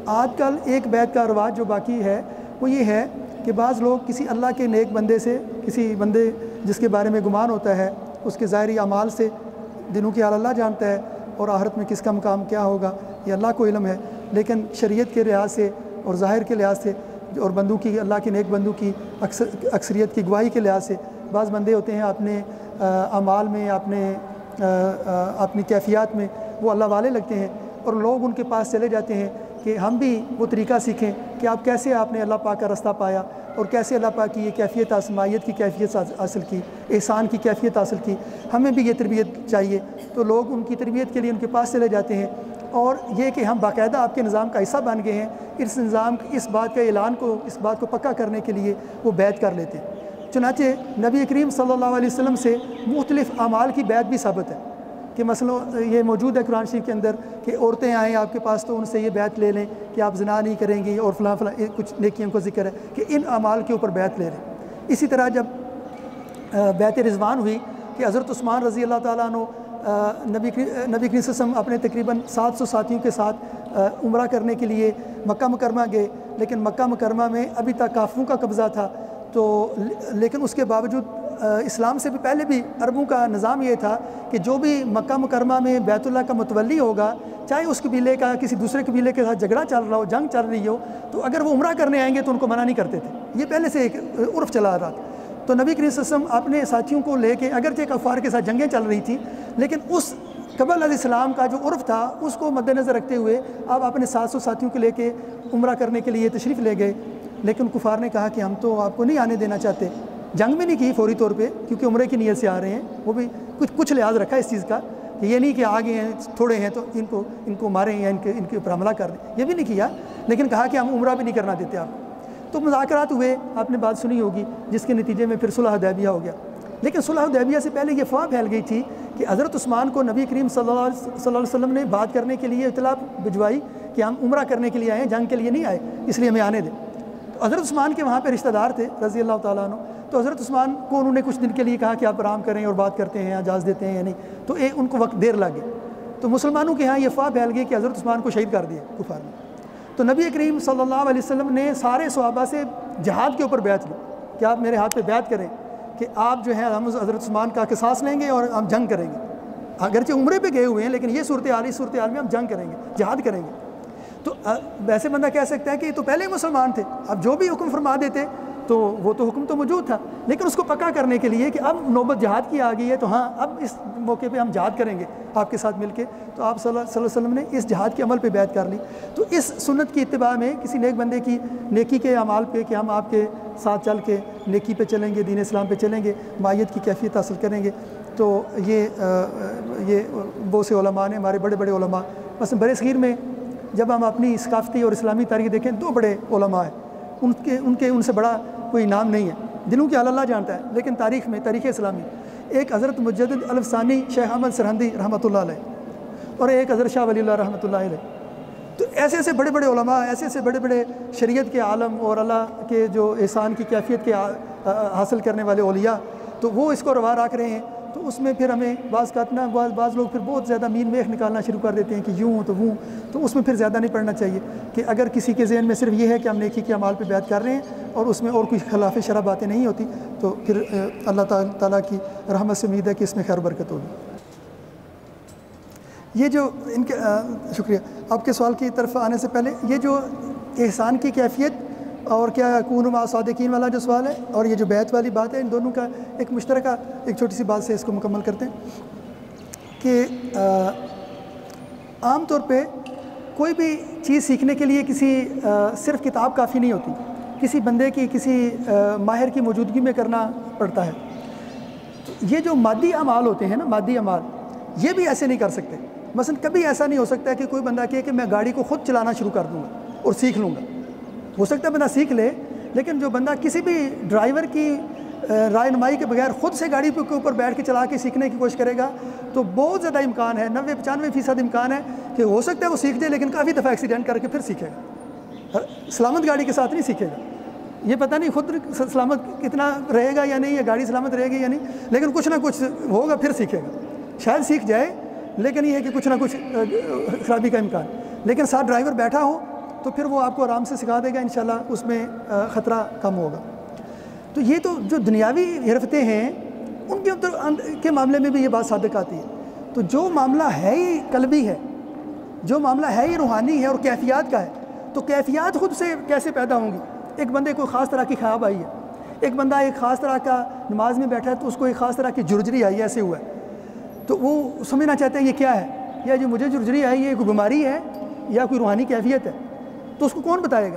آج کل ایک بیعت کا رواج جو باقی ہے وہ یہ ہے کہ بعض لوگ کسی اللہ کے نیک بندے سے، کسی بندے جس کے بارے میں گمان ہوتا ہے، اس کے ظاہری اعمال سے، دنوں کی حال اللہ جانتا ہے اور آخرت میں کس کا مقام کیا ہوگا یہ اللہ کو علم ہے، لیکن شریعت کے لحاظ سے اور ظاہر کے لحاظ سے اور بندوں کی، اللہ کے نیک بندوں کی اکثریت کی گواہی کے لحاظ سے بعض بندے ہوتے ہیں اپنے اعمال میں، اپنی کیفیات میں وہ اللہ والے لگتے ہیں، اور لوگ ان کے پاس چلے جاتے ہیں کہ ہم بھی وہ طریقہ سیکھیں کہ آپ نے اللہ پاک کا رستہ پایا اور کیسے اللہ پاک کی یہ کیفیت آسمائیت کی کیفیت حاصل کی، احسان کی کیفیت حاصل کی، ہمیں بھی یہ تربیت چاہیے، تو لوگ ان کی تربیت کے لیے ان کے پاس چلے جاتے ہیں، اور یہ کہ ہم باقاعدہ آپ کے نظام کا حصہ بن گئے ہیں، اس نظام اس بات کا اعلان کو، اس بات کو پکا کرنے کے لیے وہ بیعت کر لیتے ہیں۔ چنانچہ نبی کریم صلی اللہ علیہ وسلم سے مختلف اعمال کی بیعت بھی ثابت ہے، کہ مثلا یہ موجود ہے قرآن شریف کے اندر کہ عورتیں آئیں آپ کے پاس تو ان سے یہ بیعت لے لیں کہ آپ زنا نہیں کریں گی، اور فلاں فلاں کچھ نیکیوں کا ذکر ہے کہ ان اعمال کے اوپر بیعت لے لیں۔ اسی طرح جب بیعت رضوان ہوئی کہ حضرت عثمان رضی اللہ تعالیٰ عنہ نبی کریم صلی اللہ علیہ وسلم اپنے تقریباً 700 ساتھیوں کے ساتھ عمرہ کرنے کے لیے مکہ مکرمہ گئے، لیکن مکہ مکرمہ میں ابھی تک کافروں کا قبضہ تھا، تو لیکن اس کے باوجود اسلام سے بھی پہلے بھی عربوں کا نظام یہ تھا کہ جو بھی مکہ مکرمہ میں بیت اللہ کا متولی ہوگا، چاہے اس قبیلے کا کسی دوسرے قبیلے کے ساتھ جھگڑا چل رہا ہو، جنگ چل رہی ہو، تو اگر وہ عمرہ کرنے آئیں گے تو ان کو منع نہیں کرتے تھے، یہ پہلے سے ایک عرف چلا آ رہا تھا۔ تو نبی کریم صلی اللہ علیہ وسلم اپنے ساتھیوں کو لے کے، اگرچہ کفار کے ساتھ جنگیں چل رہی تھیں، لیکن اس قبل علیہ السلام کا جو عرف تھا اس کو مد نظر رکھتے ہوئے آپ اپنے 700 ساتھیوں کو لے کے عمرہ کرنے کے لیے تشریف لے گئے، لیکن کفار نے کہا کہ ہم تو آپ کو نہیں آنے دینا چاہتے۔ جنگ بھی نہیں کی فوری طور پہ، کیونکہ عمرے کی نیت سے آ رہے ہیں، وہ بھی کچھ لحاظ رکھا اس چیز کا کہ یہ نہیں کہ آگے ہیں تھوڑے ہیں تو ان کو ماریں یا ان کے اوپر حملہ کر دیں، یہ بھی نہیں کیا، لیکن کہا کہ ہم عمرہ بھی نہیں کرنا دیتے آپ۔ تو مذاکرات ہوئے، آپ نے بات سنی ہوگی، جس کے نتیجے میں پھر صلح حدیبیہ ہو گیا، لیکن صلح حدیبیہ سے پہلے یہ افواہ پھیل گئی تھی کہ حضرت عثمان کو نبی کریم صلی اللہ علیہ وسلم نے بات کرنے کے لیے اطلاع بھجوائی کہ ہم عمرہ کرنے کے لیے آئے ہیں، جنگ کے لیے نہیں آئے، اس لیے ہمیں آنے دیں۔ تو حضرت عثمان کے وہاں پہ رشتہ دار تھے رضی اللہ تعالیٰ عنہ، تو حضرت عثمان کو انہوں نے کچھ دن کے لیے کہا کہ آپ آرام کریں اور بات کرتے ہیں، اجازت دیتے ہیں یا نہیں، تو ان کو وقت دیر لگ گئی، تو مسلمانوں کے ہاں یہ افواہ پھیل گئی کہ حضرت عثمان کو شہید کر دیا کفار نے۔ تو نبی کریم صلی اللہ علیہ وسلم نے سارے صحابہ سے جہاد کے اوپر بیعت لی کہ آپ میرے ہاتھ پہ بیعت کریں کہ آپ جو ہے ہم حضرت عثمان کا قصاص لیں گے اور ہم جنگ کریں گے، اگرچہ عمرے پہ گئے ہوئے ہیں لیکن یہ صورتحال میں ہم جنگ کریں گے، جہاد کریں گے۔ تو ویسے بندہ کہہ سکتا ہے کہ یہ تو پہلے ہی مسلمان تھے، اب جو بھی حکم فرما دیتے تو وہ تو حکم تو موجود تھا، لیکن اس کو پکا کرنے کے لیے کہ اب نوبت جہاد کی آ گئی ہے تو ہاں اب اس موقع پہ ہم جہاد کریں گے آپ کے ساتھ مل کے، تو آپ صلی اللہ علیہ وسلم نے اس جہاد کے عمل پہ بیعت کر لی۔ تو اس سنت کی اتباع میں کسی نیک بندے کی نیکی کے اعمال پہ کہ ہم آپ کے ساتھ چل کے نیکی پہ چلیں گے، دین اسلام پہ چلیں گے، مائیت کی کیفیت حاصل کریں گے، تو یہ بہت سے علماء نے، ہمارے بڑے بڑے علماء، مثلا بر صغیر میں جب ہم اپنی ثقافتی اور اسلامی تاریخ دیکھیں، 2 بڑے علماء ہیں، ان سے بڑا کوئی نام نہیں ہے، دلوں کی حال اللہ جانتا ہے، لیکن تاریخ میں، تاریخ اسلامی، ایک حضرت مجدد الفسانی شیخ احمد سرہندی رحمۃ اللہ علیہ، اور ایک حضرت شاہ ولی اللہ رحمۃ اللہ علیہ۔ تو ایسے ایسے بڑے بڑے علماء، ایسے ایسے بڑے بڑے شریعت کے عالم اور اللہ کے جو احسان کی کیفیت کے حاصل کرنے والے اولیاء، تو وہ اس کو روا رکھ رہے ہیں، تو اس میں پھر ہمیں بعض لوگ پھر بہت زیادہ مین میخ نکالنا شروع کر دیتے ہیں کہ یوں تو وہ، تو اس میں پھر زیادہ نہیں پڑھنا چاہیے کہ اگر کسی کے ذہن میں صرف یہ ہے کہ ہم نیکی کے اعمال پہ بیعت کر رہے ہیں اور اس میں اور کوئی خلاف شرع باتیں نہیں ہوتی، تو پھر اللہ تعالیٰ کی رحمت سے امید ہے کہ اس میں خیر و برکت ہوگی۔ یہ جو ان کے شکریہ، آپ کے سوال کی طرف آنے سے پہلے یہ جو احسان کی کیفیت اور کیا کونوا مع صادقین والا جو سوال ہے اور یہ جو بیعت والی بات ہے، ان دونوں کا ایک مشترکہ ایک چھوٹی سی بات سے اس کو مکمل کرتے ہیں کہ عام طور پہ کوئی بھی چیز سیکھنے کے لیے کسی صرف کتاب کافی نہیں ہوتی، کسی بندے کی کسی ماہر کی موجودگی میں کرنا پڑتا ہے۔ یہ جو مادی اعمال ہوتے ہیں نا، مادی اعمال، یہ بھی ایسے نہیں کر سکتے۔ مثلا کبھی ایسا نہیں ہو سکتا کہ کوئی بندہ کہے کہ میں گاڑی کو خود چلانا شروع کر دوں گا اور سیکھ لوں گا، ہو سکتا ہے بندہ سیکھ لے، لیکن جو بندہ کسی بھی ڈرائیور کی رہنمائی کے بغیر خود سے گاڑی کے اوپر بیٹھ کے چلا کے سیکھنے کی کوشش کرے گا تو بہت زیادہ امکان ہے، 90-95% امکان ہے کہ ہو سکتا ہے وہ سیکھ جائے، لیکن کافی دفعہ ایکسیڈنٹ کر کے پھر سیکھے گا، سلامت گاڑی کے ساتھ نہیں سیکھے گا۔ یہ پتہ نہیں خود سلامت کتنا رہے گا یا نہیں، یا گاڑی سلامت رہے گی یا نہیں، لیکن کچھ نہ کچھ ہوگا پھر سیکھے گا، شاید سیکھ جائے لیکن یہ ہے کہ کچھ نہ کچھ خرابی کا امکان، لیکن ساتھ ڈرائیور بیٹھا ہو تو پھر وہ آپ کو آرام سے سکھا دے گا، انشاءاللہ اس میں خطرہ کم ہوگا۔ تو یہ تو جو دنیاوی حرفتیں ہیں ان کے معاملے میں بھی یہ بات صادق آتی ہے۔ تو جو معاملہ ہے ہی قلبی ہے، جو معاملہ ہے ہی روحانی ہے اور کیفیات کا ہے، تو کیفیات خود سے کیسے پیدا ہوں گی؟ ایک بندے کو خاص طرح کی خواب آئی ہے، ایک بندہ ایک خاص طرح کا نماز میں بیٹھا ہے تو اس کو ایک خاص طرح کی جرجری آئی ہے، ایسے ہوا ہے، تو وہ سمجھنا چاہتے ہیں یہ کیا ہے، یا جو مجھے جرجری آئی ہے کوئی بیماری ہے یا کوئی روحانی کیفیت ہے، تو اس کو کون بتائے گا؟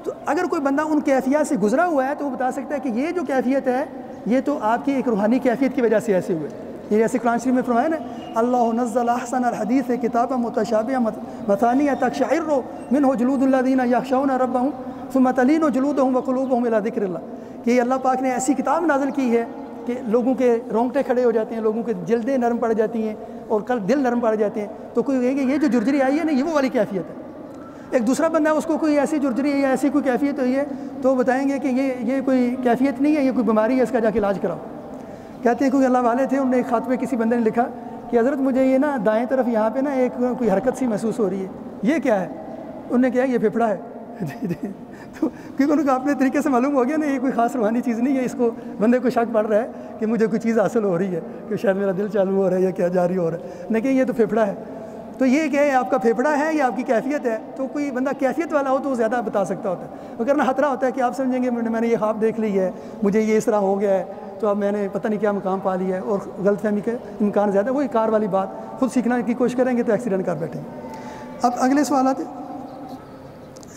تو اگر کوئی بندہ ان کیفیات سے گزرا ہوا ہے تو وہ بتا سکتا ہے کہ یہ جو کیفیت ہے یہ تو آپ کی ایک روحانی کیفیت کی وجہ سے ایسے ہوئے۔ یہ جیسے قرآن شریف میں فرمایا نا، اللہ نزل احسن الحدیث کتابا متشابہا مثانیہ تقشعر منہ جلود الذین یخشون ربہم ثم تلین جلودہم وقلوبہم الی ذکر اللہ، کہ اللہ پاک نے ایسی کتاب نازل کی ہے کہ لوگوں کے رونگٹے کھڑے ہو جاتے ہیں، لوگوں کے جلدیں نرم پڑ جاتی ہیں اور دل نرم پڑ جاتے ہیں۔ تو کوئی کہے کہ یہ جو جرجری آئی ہے نا، یہ وہ والی کیفیت ہے۔ ایک دوسرا بندہ اس کو کوئی ایسی جرجری ہے یا ایسی کوئی کیفیت ہوئی ہے تو بتائیں گے کہ یہ کوئی کیفیت نہیں ہے، یہ کوئی بیماری ہے، اس کا جا کے علاج کراؤ۔ کہتے ہیں کوئی اللہ والے تھے، انہوں نے ایک خط پہ کسی بندے نے لکھا کہ حضرت مجھے یہ نا دائیں طرف یہاں پہ نا ایک کوئی حرکت سی محسوس ہو رہی ہے، یہ کیا ہے؟ انہوں نے کہا یہ پھپھڑا ہے۔ تو کیونکہ ان کو اپنے طریقے سے معلوم ہو گیا نا یہ کوئی خاص روحانی چیز نہیں ہے، اس کو بندے کو شک پڑ رہا ہے کہ مجھے کوئی چیز حاصل ہو رہی ہے، کہ شاید میرا دل چالو ہو رہا ہے یا کیا جاری ہو رہا ہے، لیکن یہ تو پھپھڑا ہے۔ تو یہ کہ آپ کا پھیپھڑا ہے یا آپ کی کیفیت ہے، تو کوئی بندہ کیفیت والا ہو تو وہ زیادہ بتا سکتا ہوتا ہے، وگرنہ خطرہ ہوتا ہے کہ آپ سمجھیں گے میں نے یہ خواب دیکھ لی ہے، مجھے یہ اس طرح ہو گیا ہے، تو اب میں نے پتہ نہیں کیا مقام پا لیا ہے، اور غلط فہمی کا امکان زیادہ۔ وہی کار والی بات، خود سیکھنے کی کوشش کریں گے تو ایکسیڈنٹ کر بیٹھیں گے۔ اب اگلے سوالات،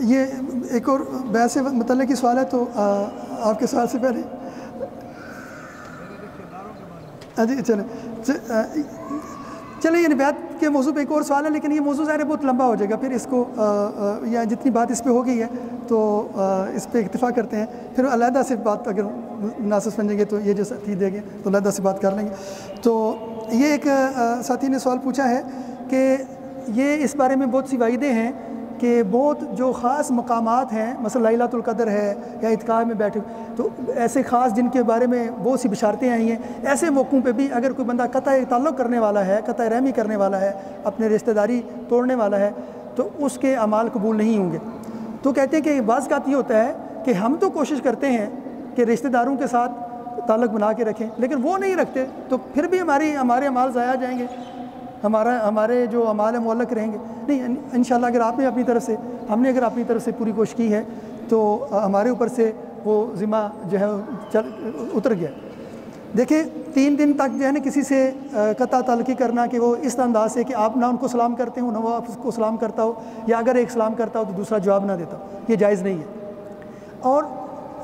یہ ایک اور بیعت سے متعلق کی سوال ہے، تو آپ کے سوال سے پہلے جی چلیں یہ بیعت کے موضوع پہ ایک اور سوال ہے، لیکن یہ موضوع ظاہر ہے بہت لمبا ہو جائے گا، پھر اس کو یا جتنی بات اس پہ ہو گئی ہے تو اس پہ اکتفا کرتے ہیں، پھر علیحدہ سے بات اگر مناسب سمجھیں گے تو یہ جو ساتھی دیں گے تو علیحدہ سے بات کر لیں گے۔ تو یہ ایک ساتھی نے سوال پوچھا ہے کہ یہ اس بارے میں بہت سی وعیدیں ہیں کہ بہت جو خاص مقامات ہیں، مثلا لیلۃ القدر ہے یا اعتکاف میں بیٹھے، تو ایسے خاص جن کے بارے میں بہت سی بشارتیں آئی ہیں، ایسے موقعوں پہ بھی اگر کوئی بندہ قطع تعلق کرنے والا ہے، قطع رحمی کرنے والا ہے، اپنے رشتہ داری توڑنے والا ہے، تو اس کے اعمال قبول نہیں ہوں گے۔ تو کہتے ہیں کہ بعض اوقات یہ ہوتا ہے کہ ہم تو کوشش کرتے ہیں کہ رشتہ داروں کے ساتھ تعلق بنا کے رکھیں، لیکن وہ نہیں رکھتے، تو پھر بھی ہمارے اعمال ضائع جائیں گے، ہمارے جو اعمال معلق رہیں گے۔ نہیں، انشاءاللہ اگر آپ نے اپنی طرف سے، ہم نے اگر اپنی طرف سے پوری کوشش کی ہے تو ہمارے اوپر سے وہ ذمہ جو ہے اتر گیا۔ دیکھیں 3 دن تک جو ہے نا کسی سے قطع تعلقی کرنا کہ وہ اس انداز سے کہ آپ نہ ان کو سلام کرتے ہو نہ وہ آپ کو سلام کرتا ہو، یا اگر ایک سلام کرتا ہو تو دوسرا جواب نہ دیتا ہو، یہ جائز نہیں ہے۔ اور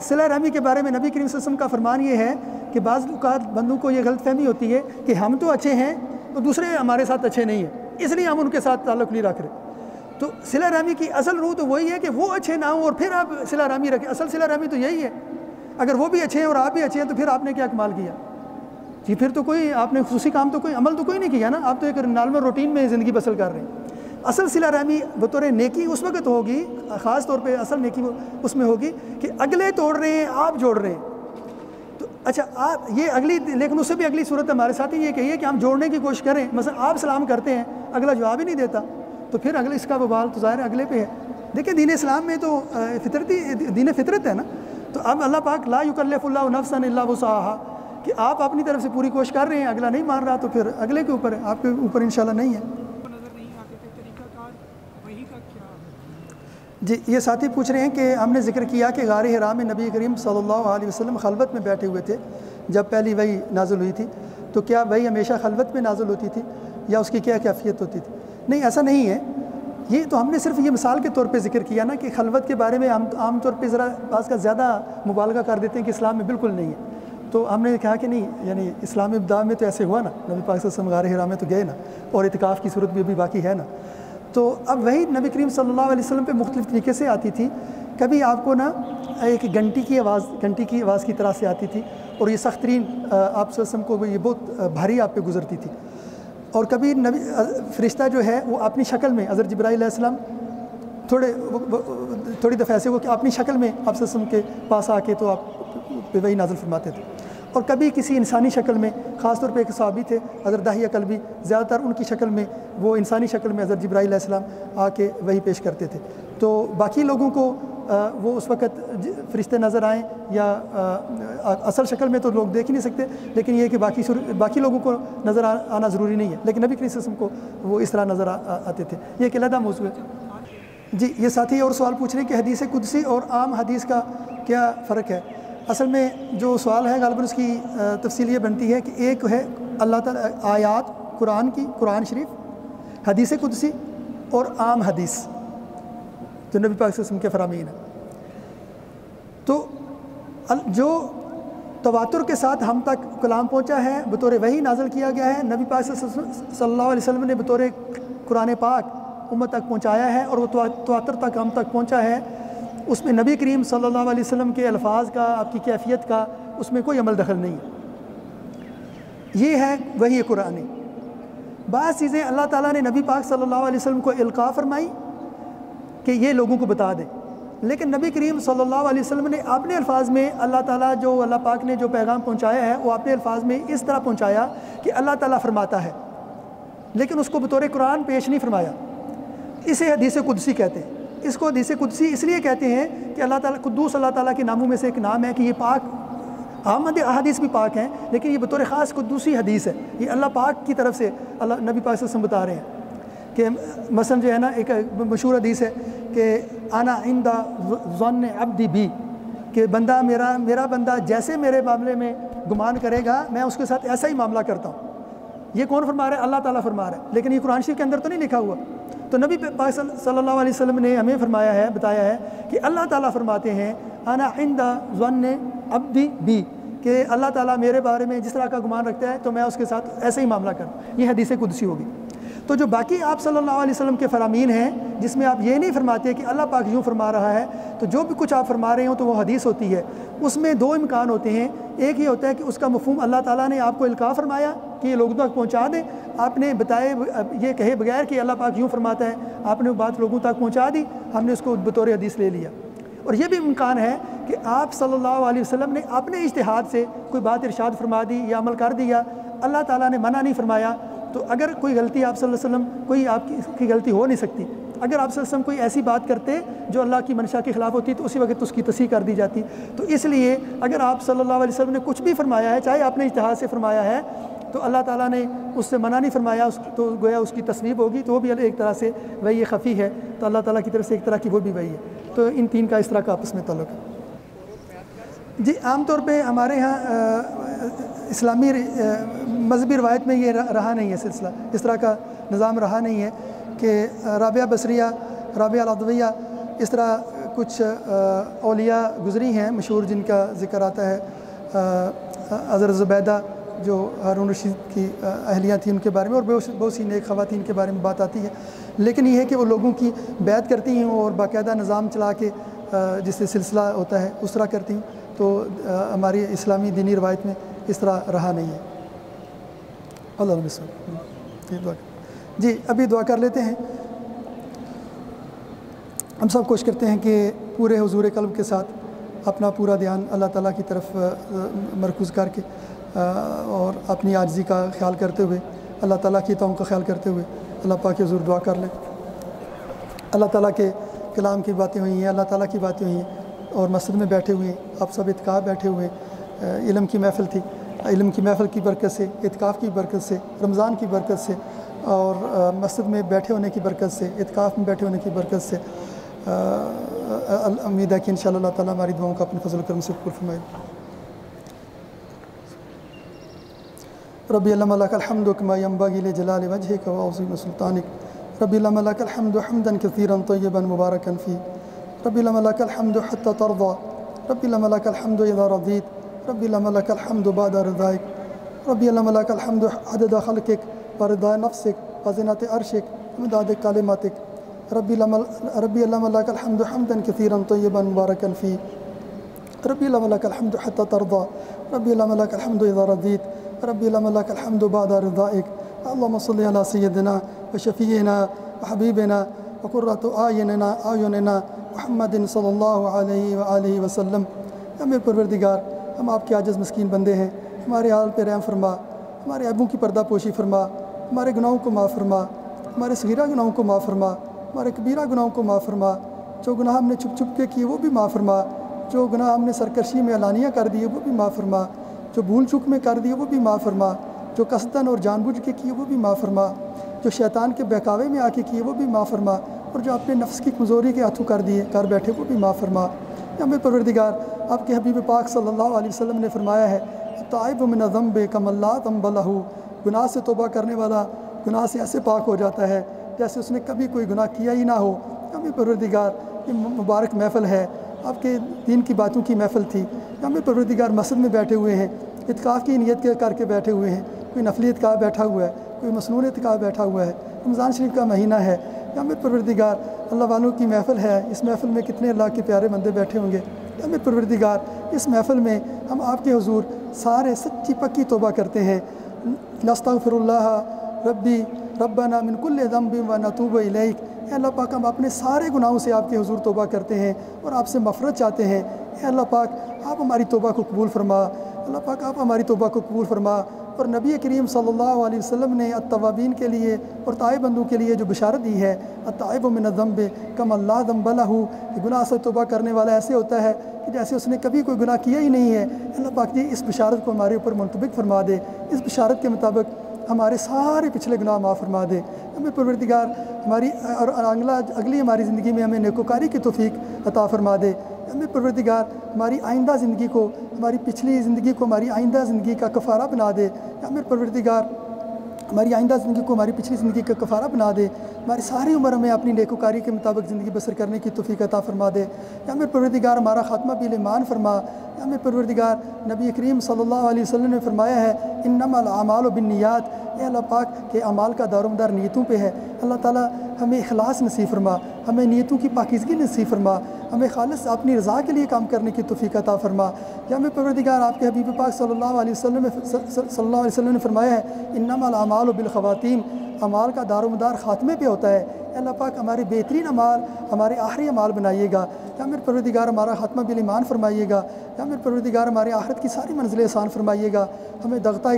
صلہ رحمی کے بارے میں نبی کریم صلی اللہ علیہ وسلم کا فرمان یہ ہے کہ بعض اوقات بندوں کو یہ غلط فہمی ہوتی ہے کہ ہم تو اچھے ہیں تو دوسرے ہمارے ساتھ اچھے نہیں ہیں، اس لیے ہم ان کے ساتھ تعلق نہیں رکھ رہے۔ تو صلہ رحمی کی اصل روح تو وہی ہے کہ وہ اچھے نہ ہوں اور پھر آپ صلہ رحمی رکھیں، اصل صلہ رحمی تو یہی ہے۔ اگر وہ بھی اچھے ہیں اور آپ بھی اچھے ہیں تو پھر آپ نے کیا کمال کیا جی؟ پھر تو کوئی آپ نے خصوصی کام تو کوئی عمل تو کوئی نہیں کیا نا، آپ تو ایک نارمل روٹین میں زندگی بسر کر رہے ہیں۔ اصل صلہ رحمی بطور نیکی اس وقت ہوگی، خاص طور پہ اصل نیکی اس میں ہوگی کہ اگلے توڑ رہے ہیں، آپ جوڑ رہے ہیں۔ تو اچھا آپ یہ اگلی، لیکن اس سے بھی اگلی صورت ہمارے ساتھ ہی یہ کہیے کہ ہم جوڑنے کی کوشش کریں، مثلا آپ سلام کرتے ہیں، اگلا جواب ہی نہیں دیتا، تو پھر اگلے اس کا وبال تو ظاہر اگلے پہ ہے۔ دیکھیں دین اسلام میں تو فطرتی دین فطرت ہے نا، تو اب اللہ پاک لا یکلف اللہ نفسا الا وسعها کہ آپ اپنی طرف سے پوری کوشش کر رہے ہیں، اگلا نہیں مان رہا تو پھر اگلے کے اوپر ہے، آپ کے اوپر انشاءاللہ نہیں ہے۔ جی یہ ساتھی پوچھ رہے ہیں کہ ہم نے ذکر کیا کہ غار حرا میں نبی کریم صلی اللہ علیہ وسلم خلوت میں بیٹھے ہوئے تھے جب پہلی وحی نازل ہوئی تھی، تو کیا وحی ہمیشہ خلوت میں نازل ہوتی تھی یا اس کی کیا کیفیت ہوتی تھی؟ نہیں ایسا نہیں ہے، یہ تو ہم نے صرف یہ مثال کے طور پہ ذکر کیا نا کہ خلوت کے بارے میں ہم عام طور پہ ذرا بعض کا زیادہ مبالغہ کر دیتے ہیں کہ اسلام میں بالکل نہیں ہے، تو ہم نے کہا کہ نہیں، یعنی اسلام ابتدا میں تو ایسے ہوا نا، نبی پاک صلی اللہ علیہ وسلم غار حرا میں تو گئے نا، اور اعتکاف کی صورت بھی ابھی باقی ہے نا، تو اب وہی نبی کریم صلی اللہ علیہ وسلم پہ مختلف طریقے سے آتی تھی۔ کبھی آپ کو نا ایک گھنٹی کی آواز کی طرح سے آتی تھی، اور یہ سخت ترین آپ صلی اللہ علیہ وسلم کو یہ بہت بھاری آپ پہ گزرتی تھی، اور کبھی نبی فرشتہ جو ہے وہ اپنی شکل میں حضرت جبرائیل علیہ السلام تھوڑی دفعہ ایسے وہ کہ اپنی شکل میں آپ صلی اللہ علیہ وسلم کے پاس آ کے تو آپ پہ وہی نازل فرماتے تھے، اور کبھی کسی انسانی شکل میں، خاص طور پہ ایک صحابی تھے حضرت داہیہ کلبی، زیادہ تر ان کی شکل میں، وہ انسانی شکل میں حضرت جبرائیل علیہ السلام آ کے وہی پیش کرتے تھے، تو باقی لوگوں کو وہ اس وقت فرشتے نظر آئیں یا اصل شکل میں تو لوگ دیکھ ہی نہیں سکتے، لیکن یہ کہ باقی لوگوں کو نظر آنا ضروری نہیں ہے، لیکن نبی کریم صلی اللہ علیہ وسلم کو وہ اس طرح نظر آتے تھے، یہ ایک علیحدہ موضوع ہے۔ جی یہ ساتھی اور سوال پوچھ رہے ہیں کہ حدیث قدسی اور عام حدیث کا کیا فرق ہے؟ اصل میں جو سوال ہے غالباً اس کی تفصیل یہ بنتی ہے کہ ایک ہے اللہ تعالیٰ آیات قرآن کی، قرآن شریف، حدیث قدسی اور عام حدیث جو نبی پاک صلی اللہ علیہ وسلم کے فرامین ہیں، تو جو تواتر کے ساتھ ہم تک کلام پہنچا ہے، بطور وحی نازل کیا گیا ہے، نبی پاک صلی اللہ علیہ وسلم نے بطور قرآن پاک امت تک پہنچایا ہے، اور وہ تواتر تک ہم تک پہنچا ہے، اس میں نبی کریم صلی اللہ علیہ وسلم کے الفاظ کا، آپ کی کیفیت کا، اس میں کوئی عمل دخل نہیں ہے، یہ ہے وحی قرآنی۔ بعض چیزیں اللہ تعالیٰ نے نبی پاک صلی اللہ علیہ وسلم کو القاء فرمائی کہ یہ لوگوں کو بتا دیں، لیکن نبی کریم صلی اللہ علیہ وسلم نے اپنے الفاظ میں، اللہ تعالیٰ جو اللہ پاک نے جو پیغام پہنچایا ہے وہ اپنے الفاظ میں اس طرح پہنچایا کہ اللہ تعالیٰ فرماتا ہے، لیکن اس کو بطور قرآن پیش نہیں فرمایا، اسے حدیث قدسی کہتے ہیں۔ اس کو حدیث قدسی اس لیے کہتے ہیں کہ اللہ تعالیٰ قدوس اللہ تعالیٰ کے ناموں میں سے ایک نام ہے کہ یہ پاک، عام احادیث بھی پاک ہیں لیکن یہ بطور خاص قدوسی حدیث ہے، یہ اللہ پاک کی طرف سے اللہ نبی پاک صلی اللہ علیہ وسلم بتا رہے ہیں کہ مثلا جو ہے نا ایک مشہور حدیث ہے کہ انا عند ظن عبدی بی، کہ بندہ میرا بندہ جیسے میرے معاملے میں گمان کرے گا میں اس کے ساتھ ایسا ہی معاملہ کرتا ہوں۔ یہ کون فرما رہا ہے؟ اللہ تعالیٰ فرما رہا ہے، لیکن یہ قرآن شریف کے اندر تو نہیں لکھا ہوا۔ تو نبی پاک صلی اللہ علیہ وسلم نے ہمیں فرمایا ہے، بتایا ہے کہ اللہ تعالیٰ فرماتے ہیں انا عند ظن عبدی بی، کہ اللہ تعالیٰ میرے بارے میں جس طرح کا گمان رکھتا ہے تو میں اس کے ساتھ ایسے ہی معاملہ کروں، یہ حدیث قدسی ہوگی۔ تو جو باقی آپ صلی اللہ علیہ وسلم کے فرامین ہیں جس میں آپ یہ نہیں فرماتے کہ اللہ پاک یوں فرما رہا ہے، تو جو بھی کچھ آپ فرما رہے ہوں تو وہ حدیث ہوتی ہے، اس میں دو امکان ہوتے ہیں، ایک یہ ہوتا ہے کہ اس کا مفہوم اللہ تعالیٰ نے آپ کو القاء فرمایا کہ یہ لوگوں تک پہنچا دیں، آپ نے بتائے یہ کہے بغیر کہ اللہ پاک یوں فرماتا ہے، آپ نے وہ بات لوگوں تک پہنچا دی، ہم نے اس کو بطور حدیث لے لیا۔ اور یہ بھی امکان ہے کہ آپ صلی اللہ علیہ وسلم نے اپنے اجتہاد سے کوئی بات ارشاد فرما دی یا عمل کر دیا، اللہ تعالیٰ نے منع نہیں فرمایا، تو اگر کوئی غلطی آپ صلی اللہ علیہ وسلم، کوئی آپ کی غلطی ہو نہیں سکتی، اگر آپ صلی اللہ علیہ وسلم کوئی ایسی بات کرتے جو اللہ کی منشا کے خلاف ہوتی تو اسی وقت اس کی تصحیح کر دی جاتی، تو اس لیے اگر آپ صلی اللہ علیہ وسلم نے کچھ بھی فرمایا ہے، چاہے آپ نے اجتہاد سے فرمایا ہے، تو اللہ تعالیٰ نے اس سے منع نہیں فرمایا، تو گویا اس کی تصویب ہوگی، تو وہ بھی ایک طرح سے وحی خفی ہے، تو اللہ تعالیٰ کی طرف سے ایک طرح کی وہ بھی وحی ہے، تو ان تین کا اس طرح کا آپس میں تعلق ہے۔ جی عام طور پہ ہمارے ہاں اسلامی مذہبی روایت میں یہ رہا نہیں ہے سلسلہ، اس طرح کا نظام رہا نہیں ہے کہ رابعہ بصریہ، رابعہ العدویہ، اس طرح کچھ اولیاء گزری ہیں مشہور جن کا ذکر آتا ہے، حضرت زبیدہ جو ہارون رشید کی اہلیہ تھیں ان کے بارے میں، اور بہت سی نیک خواتین کے بارے میں بات آتی ہے، لیکن یہ ہے کہ وہ لوگوں کی بیعت کرتی ہیں اور باقاعدہ نظام چلا کے جس سے سلسلہ ہوتا ہے اس طرح کرتی ہیں، تو ہماری اسلامی دینی روایت میں اس طرح رہا نہیں ہے۔ اللہ جی ابھی دعا کر لیتے ہیں۔ ہم سب کوشش کرتے ہیں کہ پورے حضور قلب کے ساتھ اپنا پورا دھیان اللہ تعالیٰ کی طرف مرکوز کر کے اور اپنی عاجزی کا خیال کرتے ہوئے اللہ تعالیٰ کی عطاؤں کا خیال کرتے ہوئے اللہ پاک کے حضور دعا کر لیں۔ اللہ تعالیٰ کے کلام کی باتیں ہوئی ہیں، اللہ تعالیٰ کی باتیں ہوئی ہیں، اور مسجد میں بیٹھے ہوئے ہیں، آپ سب اعتکاف بیٹھے ہوئے ہیں، علم کی محفل تھی، علم کی محفل کی برکت سے، اعتکاف کی برکت سے، رمضان کی برکت سے، اور مسجد میں بیٹھے ہونے کی برکت سے، اعتکاف میں بیٹھے ہونے کی برکت سے امید ہے کہ انشاءاللہ اللہ تعالیٰ ہماری دعاؤں کا اپنے فضل و کرم سے قبول فرمائے۔ ربی اللہم لک الحمد کما ینبغی لجلال وجہک وعظیم سلطانک، ربی اللہم لک الحمد حمدا کثیرا طیبا مبارکا فیہ، ربی اللہم لک الحمد حتی ترضى، ربی اللہم لک الحمد اذا رضیت، ربی اللہم لک الحمد بعد رضائک، ربی اللہم لک الحمد عدد خلقک ورضا نفسک وزنۃ عرشک ومداد کلماتک، ربی اللہم لک الحمد حمدا کثیرا طیبا مبارکا فیہ، ربی اللہم لک الحمد حتی ترضى، ربی اللہم لک الحمد اذا رضیت، ربی اللہم لک الحمد بعد رضائک۔ اللہم صلی علی سیدنا وشفیعنا وحبیبنا وقرۃ اعیننا محمد صلی اللہ علیہ وآلہ وسلم۔ ہمیں پروردگار، ہم آپ کے عاجز مسکین بندے ہیں، ہمارے حال پہ رحم فرما، ہمارے عیبوں کی پردہ پوشی فرما، ہمارے گناہوں کو معاف فرما، ہمارے صغیرہ گناہوں کو معاف فرما، ہمارے کبیرہ گناہوں کو معاف فرما، جو گناہ ہم نے چھپ چھپ کے کیے وہ بھی معاف فرما، جو گناہ ہم نے سرکشی میں اعلانیہ کر دیے وہ بھی معاف فرما، جو بھول چوک میں کر دیے وہ بھی معاف فرما، جو قصداً اور جان بوجھ کے کیے وہ بھی معاف فرما، جو شیطان کے بہکاوے میں آ کے کیے وہ بھی معاف فرما، اور جو اپنے نفس کی کمزوری کے ہاتھوں کر بیٹھے وہ بھی معاف فرما۔ ہمیں پروردگار، آپ کے حبیب پاک صلی اللہ علیہ وسلم نے فرمایا ہے، تائب من الذنب کمن لا ذنب لہ، گناہ سے توبہ کرنے والا گناہ سے ایسے پاک ہو جاتا ہے جیسے اس نے کبھی کوئی گناہ کیا ہی نہ ہو۔ ہمیں پروردگار، یہ مبارک محفل ہے، آپ کے دین کی باتوں کی محفل تھی، ہمیں پروردگار مسجد میں بیٹھے ہوئے ہیں، اعتکاف کی نیت کر کے بیٹھے ہوئے ہیں، کوئی نفلی اعتکاف بیٹھا ہوا ہے، کوئی مسنون اعتکاف بیٹھا ہوا ہے، رمضان شریف کا مہینہ ہے، ہمیں پروردگار اللہ والوں کی محفل ہے، اس محفل میں کتنے اللہ کے پیارے بندے بیٹھے ہوں گے۔ ہمیں پروردگار اس محفل میں ہم آپ کے حضور سارے سچی پکی توبہ کرتے ہیں، نستغفر اللہ ربی ربنا من کل ذنب ونتوب الیک، اے اللہ پاک ہم اپنے سارے گناہوں سے آپ کے حضور توبہ کرتے ہیں اور آپ سے مغفرت چاہتے ہیں۔ اے اللہ پاک آپ ہماری توبہ کو قبول فرما، اللہ پاک آپ ہماری توبہ کو قبول فرما۔ اور نبی کریم صلی اللہ علیہ وسلم نے التوابین کے لیے اور تائب بندوں کے لیے جو بشارت دی ہے، التائب من الذنب کمن لا ذنب لہ، کہ گناہ سے توبہ کرنے والا ایسے ہوتا ہے کہ جیسے اس نے کبھی کوئی گناہ کیا ہی نہیں ہے۔ اللہ پاک جی اس بشارت کو ہمارے اوپر منطبق فرما دے، اس بشارت کے مطابق ہمارے سارے پچھلے گناہ معاف فرما دے۔ ہمیں پروردگار ہماری اور اگلی ہماری زندگی میں ہمیں نیکوکاری کی توفیق عطا فرما دے۔ ہمیں پروردگار ہماری آئندہ زندگی کو، ہماری پچھلی زندگی کو ہماری آئندہ زندگی کا کفارہ بنا دے۔ ہمیں پروردگار ہماری آئندہ زندگی کو ہماری پچھلی زندگی کا کفارہ بنا دے، ہماری ساری عمر ہمیں اپنی نیکوکاری کے مطابق زندگی بسر کرنے کی توفیق عطا فرما دے۔ ہمیں پروردگار ہمارا خاتمہ بالایمان فرما۔ ہمیں پروردگار نبی کریم صلی اللہ علیہ وسلم نے فرمایا ہے، انما الاعمال بالنیات، اے اللہ پاک کہ اعمال کا دار و مدار نیتوں پہ ہے۔ اللہ تعالیٰ ہمیں اخلاص نصیب فرما، ہمیں نیتوں کی پاکیزگی نصیب فرما، ہمیں خالص اپنی رضا کے لیے کام کرنے کی توفیق عطا فرما۔ یا ہمیں پروردگار آپ کے حبیب پاک صلی اللہ علیہ وسلم نے فرمایا ہے، انما الاعمال بالخواتیم، اعمال کا دار و مدار خاتمے پہ ہوتا ہے۔ اے اللہ پاک ہمارے بہترین اعمال ہمارے آخری اعمال بنائیے گا۔ یا میرے پروردگار ہمارا خاتمہ بالایمان فرمائیے گا۔ یا میرے پروردگار ہمارے آخرت کی ساری منزلیں آسان فرمائیے گا۔ ہمیں دغتہ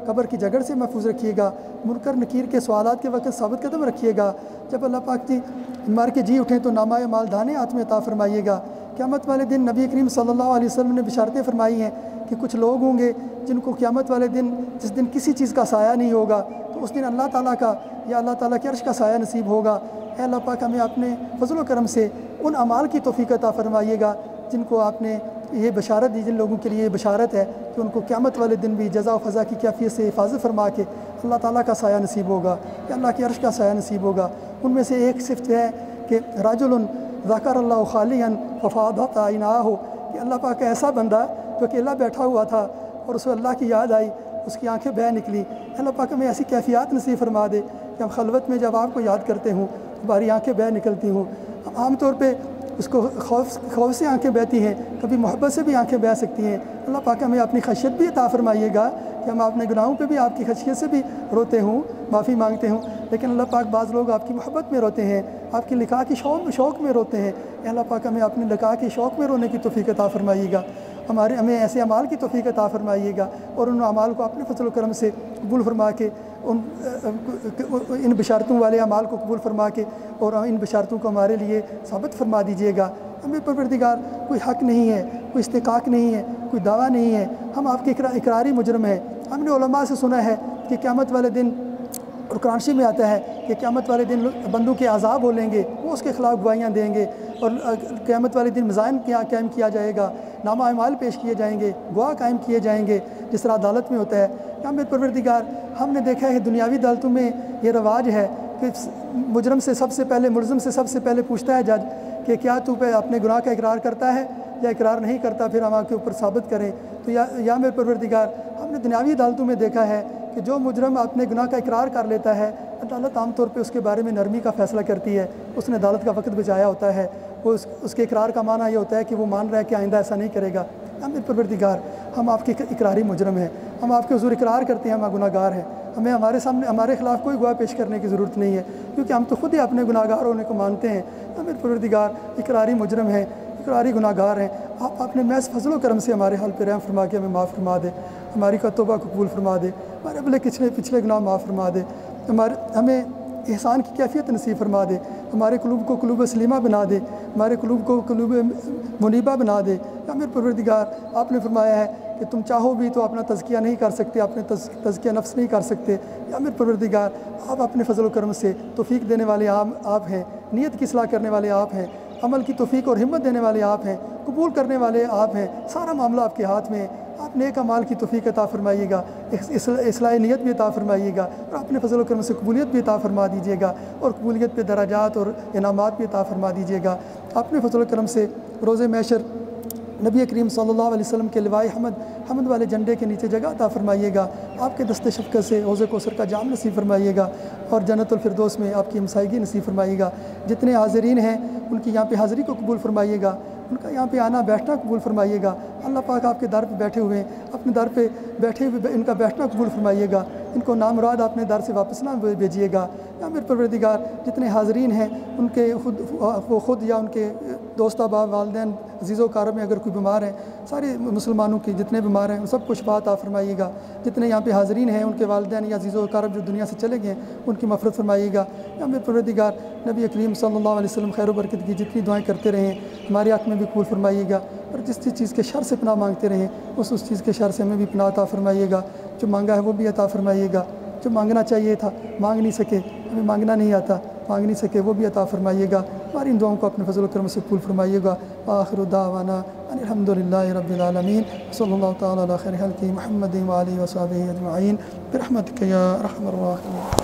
قبر کی جگڑ سے محفوظ رکھیے گا، منکر نکیر کے سوالات کے وقت ثابت قدم رکھیے گا۔ جب اللہ پاک جی مار کے جی اٹھیں تو نامہ مال دانے ہاتھ میں عطا فرمائیے گا۔ قیامت والے دن نبی کریم صلی اللہ علیہ وسلم نے بشارتیں فرمائی ہیں کہ کچھ لوگ ہوں گے جن کو قیامت والے دن، جس دن کسی چیز کا سایہ نہیں ہوگا، تو اس دن اللہ تعالیٰ کا یا اللہ تعالیٰ کے عرش کا سایہ نصیب ہوگا۔ اے اللہ پاک ہمیں اپنے فضل و کرم سے ان اعمال کی توفیق عطا فرمائیے گا جن کو آپ نے یہ بشارت دی، جن لوگوں کے لیے یہ بشارت ہے کہ ان کو قیامت والے دن بھی جزا و فضا کی کیفیت سے حفاظت فرما کے اللہ تعالیٰ کا سایہ نصیب ہوگا یا اللہ کے عرش کا سایہ نصیب ہوگا۔ ان میں سے ایک صفت ہے کہ رجل ذکر اللہ خالیا ففاضت عیناہ، کہ اللہ پاک ایسا بندہ جو اکیلا بیٹھا ہوا تھا اور اسے اللہ کی یاد آئی، اس کی آنکھیں بہہ نکلی۔ اللہ پاک ہمیں ایسی کیفیات نصیب فرما دے کہ ہم خلوت میں جب آپ کو یاد کرتے ہوں ہماری آنکھیں بہہ نکلتی ہوں۔ عام طور پہ اس کو خوف سے آنکھیں بہتی ہیں، کبھی محبت سے بھی آنکھیں بہہ سکتی ہیں۔ اللہ پاک ہمیں اپنی خشیت بھی عطا فرمائیے گا کہ کہ ہم اپنے گناہوں پہ بھی آپ کی خشیت سے بھی روتے ہوں، معافی مانگتے ہوں، لیکن اللہ پاک بعض لوگ آپ کی محبت میں روتے ہیں، آپ کی لقاء کی شوق میں روتے ہیں۔ اے اللہ پاک ہمیں اپنی لقاء کی شوق میں رونے کی توفیق عطا فرمائیے گا، ہمیں ایسے اعمال کی توفیق عطا فرمائیے گا، اور ان اعمال کو اپنے فضل و کرم سے قبول فرما کے ان بشارتوں والے اعمال کو قبول فرما کے اور ان بشارتوں کو ہمارے لیے ثابت فرما دیجیے گا۔ ہمیں پروردگار کوئی حق نہیں ہے، کوئی استحقاق نہیں ہے، کوئی دعویٰ نہیں ہے، ہم آپ کے اقراری مجرم ہیں۔ ہم نے علماء سے سنا ہے کہ قیامت والے دن، اور قرآن شریف میں آتا ہے کہ قیامت والے دن بندوں کے عذاب بولیں گے، وہ اس کے خلاف گواہیاں دیں گے، اور قیامت والے دن مزائن قائم کیا جائے گا، نامہ اعمال پیش کیے جائیں گے، گواہ قائم کیے جائیں گے، جس طرح عدالت میں ہوتا ہے۔ یا میرے پروردگار، ہم نے دیکھا ہے دنیاوی عدالتوں میں یہ رواج ہے کہ ملزم سے سب سے پہلے پوچھتا ہے جج کہ کیا تو پہ اپنے گناہ کا اقرار کرتا ہے یا اقرار نہیں کرتا، پھر ہم آپ کے اوپر ثابت کریں۔ تو یا میرے پروردگار، ہم نے دنیاوی عدالتوں میں دیکھا ہے کہ جو مجرم اپنے گناہ کا اقرار کر لیتا ہے، عدالت عام طور پہ اس کے بارے میں نرمی کا فیصلہ کرتی ہے، اس نے عدالت کا وقت بچایا ہوتا ہے، وہ اس کے اقرار کا معنی یہ ہوتا ہے کہ وہ مان رہا ہے کہ آئندہ ایسا نہیں کرے گا۔ میرے پروردگار، ہم آپ کے اقراری مجرم ہیں، ہم آپ کے حضور اقرار کرتے ہیں ہم گناہ گار ہیں، ہمیں ہمارے خلاف کوئی گواہ پیش کرنے کی ضرورت نہیں ہے، کیونکہ ہم تو خود ہی اپنے گناہ گار ہونے کو مانتے ہیں۔ میرے پروردگار، اقراری مجرم ہیں، اقراری گناہ گار ہیں، آپ اپنے محض فضل و کرم سے ہمارے حال پہ رحم فرما کے ہمیں معاف فرما دے، ہماری توبہ قبول فرما دے، ہمارے اگلے پچھلے گناہ معاف فرما دے، ہمیں احسان کی کیفیت نصیب فرما دے، ہمارے قلوب کو قلوب سلیمہ بنا دے، ہمارے قلوب کو قلوب منیبہ بنا دے۔ یا میرے پروردگار، آپ نے فرمایا ہے کہ تم چاہو بھی تو اپنا تزکیہ نہیں کر سکتے، اپنے تزکیہ نفس نہیں کر سکتے۔ یا میرے پروردگار، آپ اپنے فضل و کرم سے توفیق دینے والے آپ ہیں، نیت کی اصلاح کرنے والے آپ ہیں، عمل کی توفیق اور ہمت دینے والے آپ ہیں، قبول کرنے والے آپ ہیں، سارا معاملہ آپ کے ہاتھ میں ہے۔ آپ نیک اعمال کی توفیق عطا فرمائیے گا، اصلاح نیت بھی عطا فرمائیے گا، اور اپنے فضل و کرم سے قبولیت بھی عطا فرما دیجیے گا، اور قبولیت پہ درجات اور انعامات بھی عطا فرما دیجیے گا۔ اپنے فضل و کرم سے روز محشر نبی کریم صلی اللہ علیہ وسلم کے لوائے حمد والے جھنڈے کے نیچے جگہ عطا فرمائیے گا، آپ کے دست شفقت سے حوض کوثر کا جام نصیب فرمائیے گا، اور جنت الفردوس میں آپ کی ہمسائیگی نصیب فرمائیے گا۔ جتنے حاضرین ہیں ان کی یہاں پہ حاضری کو قبول فرمائیے گا، ان کا یہاں پہ آنا بیٹھنا قبول فرمائیے گا۔ اللہ پاک آپ کے در پہ بیٹھے ہوئے ہیں، اپنے در پہ بیٹھے ہوئے ان کا بیٹھنا قبول فرمائیے گا، ان کو نامراد اپنے در سے واپس نہ بھیجیے گا۔ یا میرے پروردگار، جتنے حاضرین ہیں ان کے خود یا ان کے دوست احباب، والدین، عزیز و اقارب میں اگر کوئی بیمار ہیں، سارے مسلمانوں کی جتنے بیمار ہیں ان سب کو شفا عطا فرمائیے گا۔ جتنے یہاں پہ حاضرین ہیں ان کے والدین یا عزیز و اقارب جو دنیا سے چلے گئے ہیں ان کی مغفرت فرمائیے گا۔ یا میرے پروردگار، نبی کریم صلی اللہ علیہ وسلم خیر و برکت کی جتنی دعائیں کرتے رہیں ہمارے حق میں بھی قبول فرمائیے گا، اور جس چیز کے شر سے پناہ مانگتے رہیں اس چیز کے شر سے ہمیں بھی پناہ عطا فرمائیے گا۔ جو مانگا ہے وہ بھی عطا فرمائیے گا، جو مانگنا چاہیے تھا مانگ نہیں سکے، ہمیں مانگنا نہیں آتا مانگ نہیں سکے، وہ بھی عطا فرمائیے گا۔ ہماری ان دعاؤں کو اپنے فضل و کرم سے قبول فرمائیے گا۔ آخر دعوانا ان الحمد للہ رب العالمین، صلی اللہ تعالیٰ علی خیر خلقہ محمد و آلہ و صحبہ اجمعین برحمتک یا ارحم الراحمین۔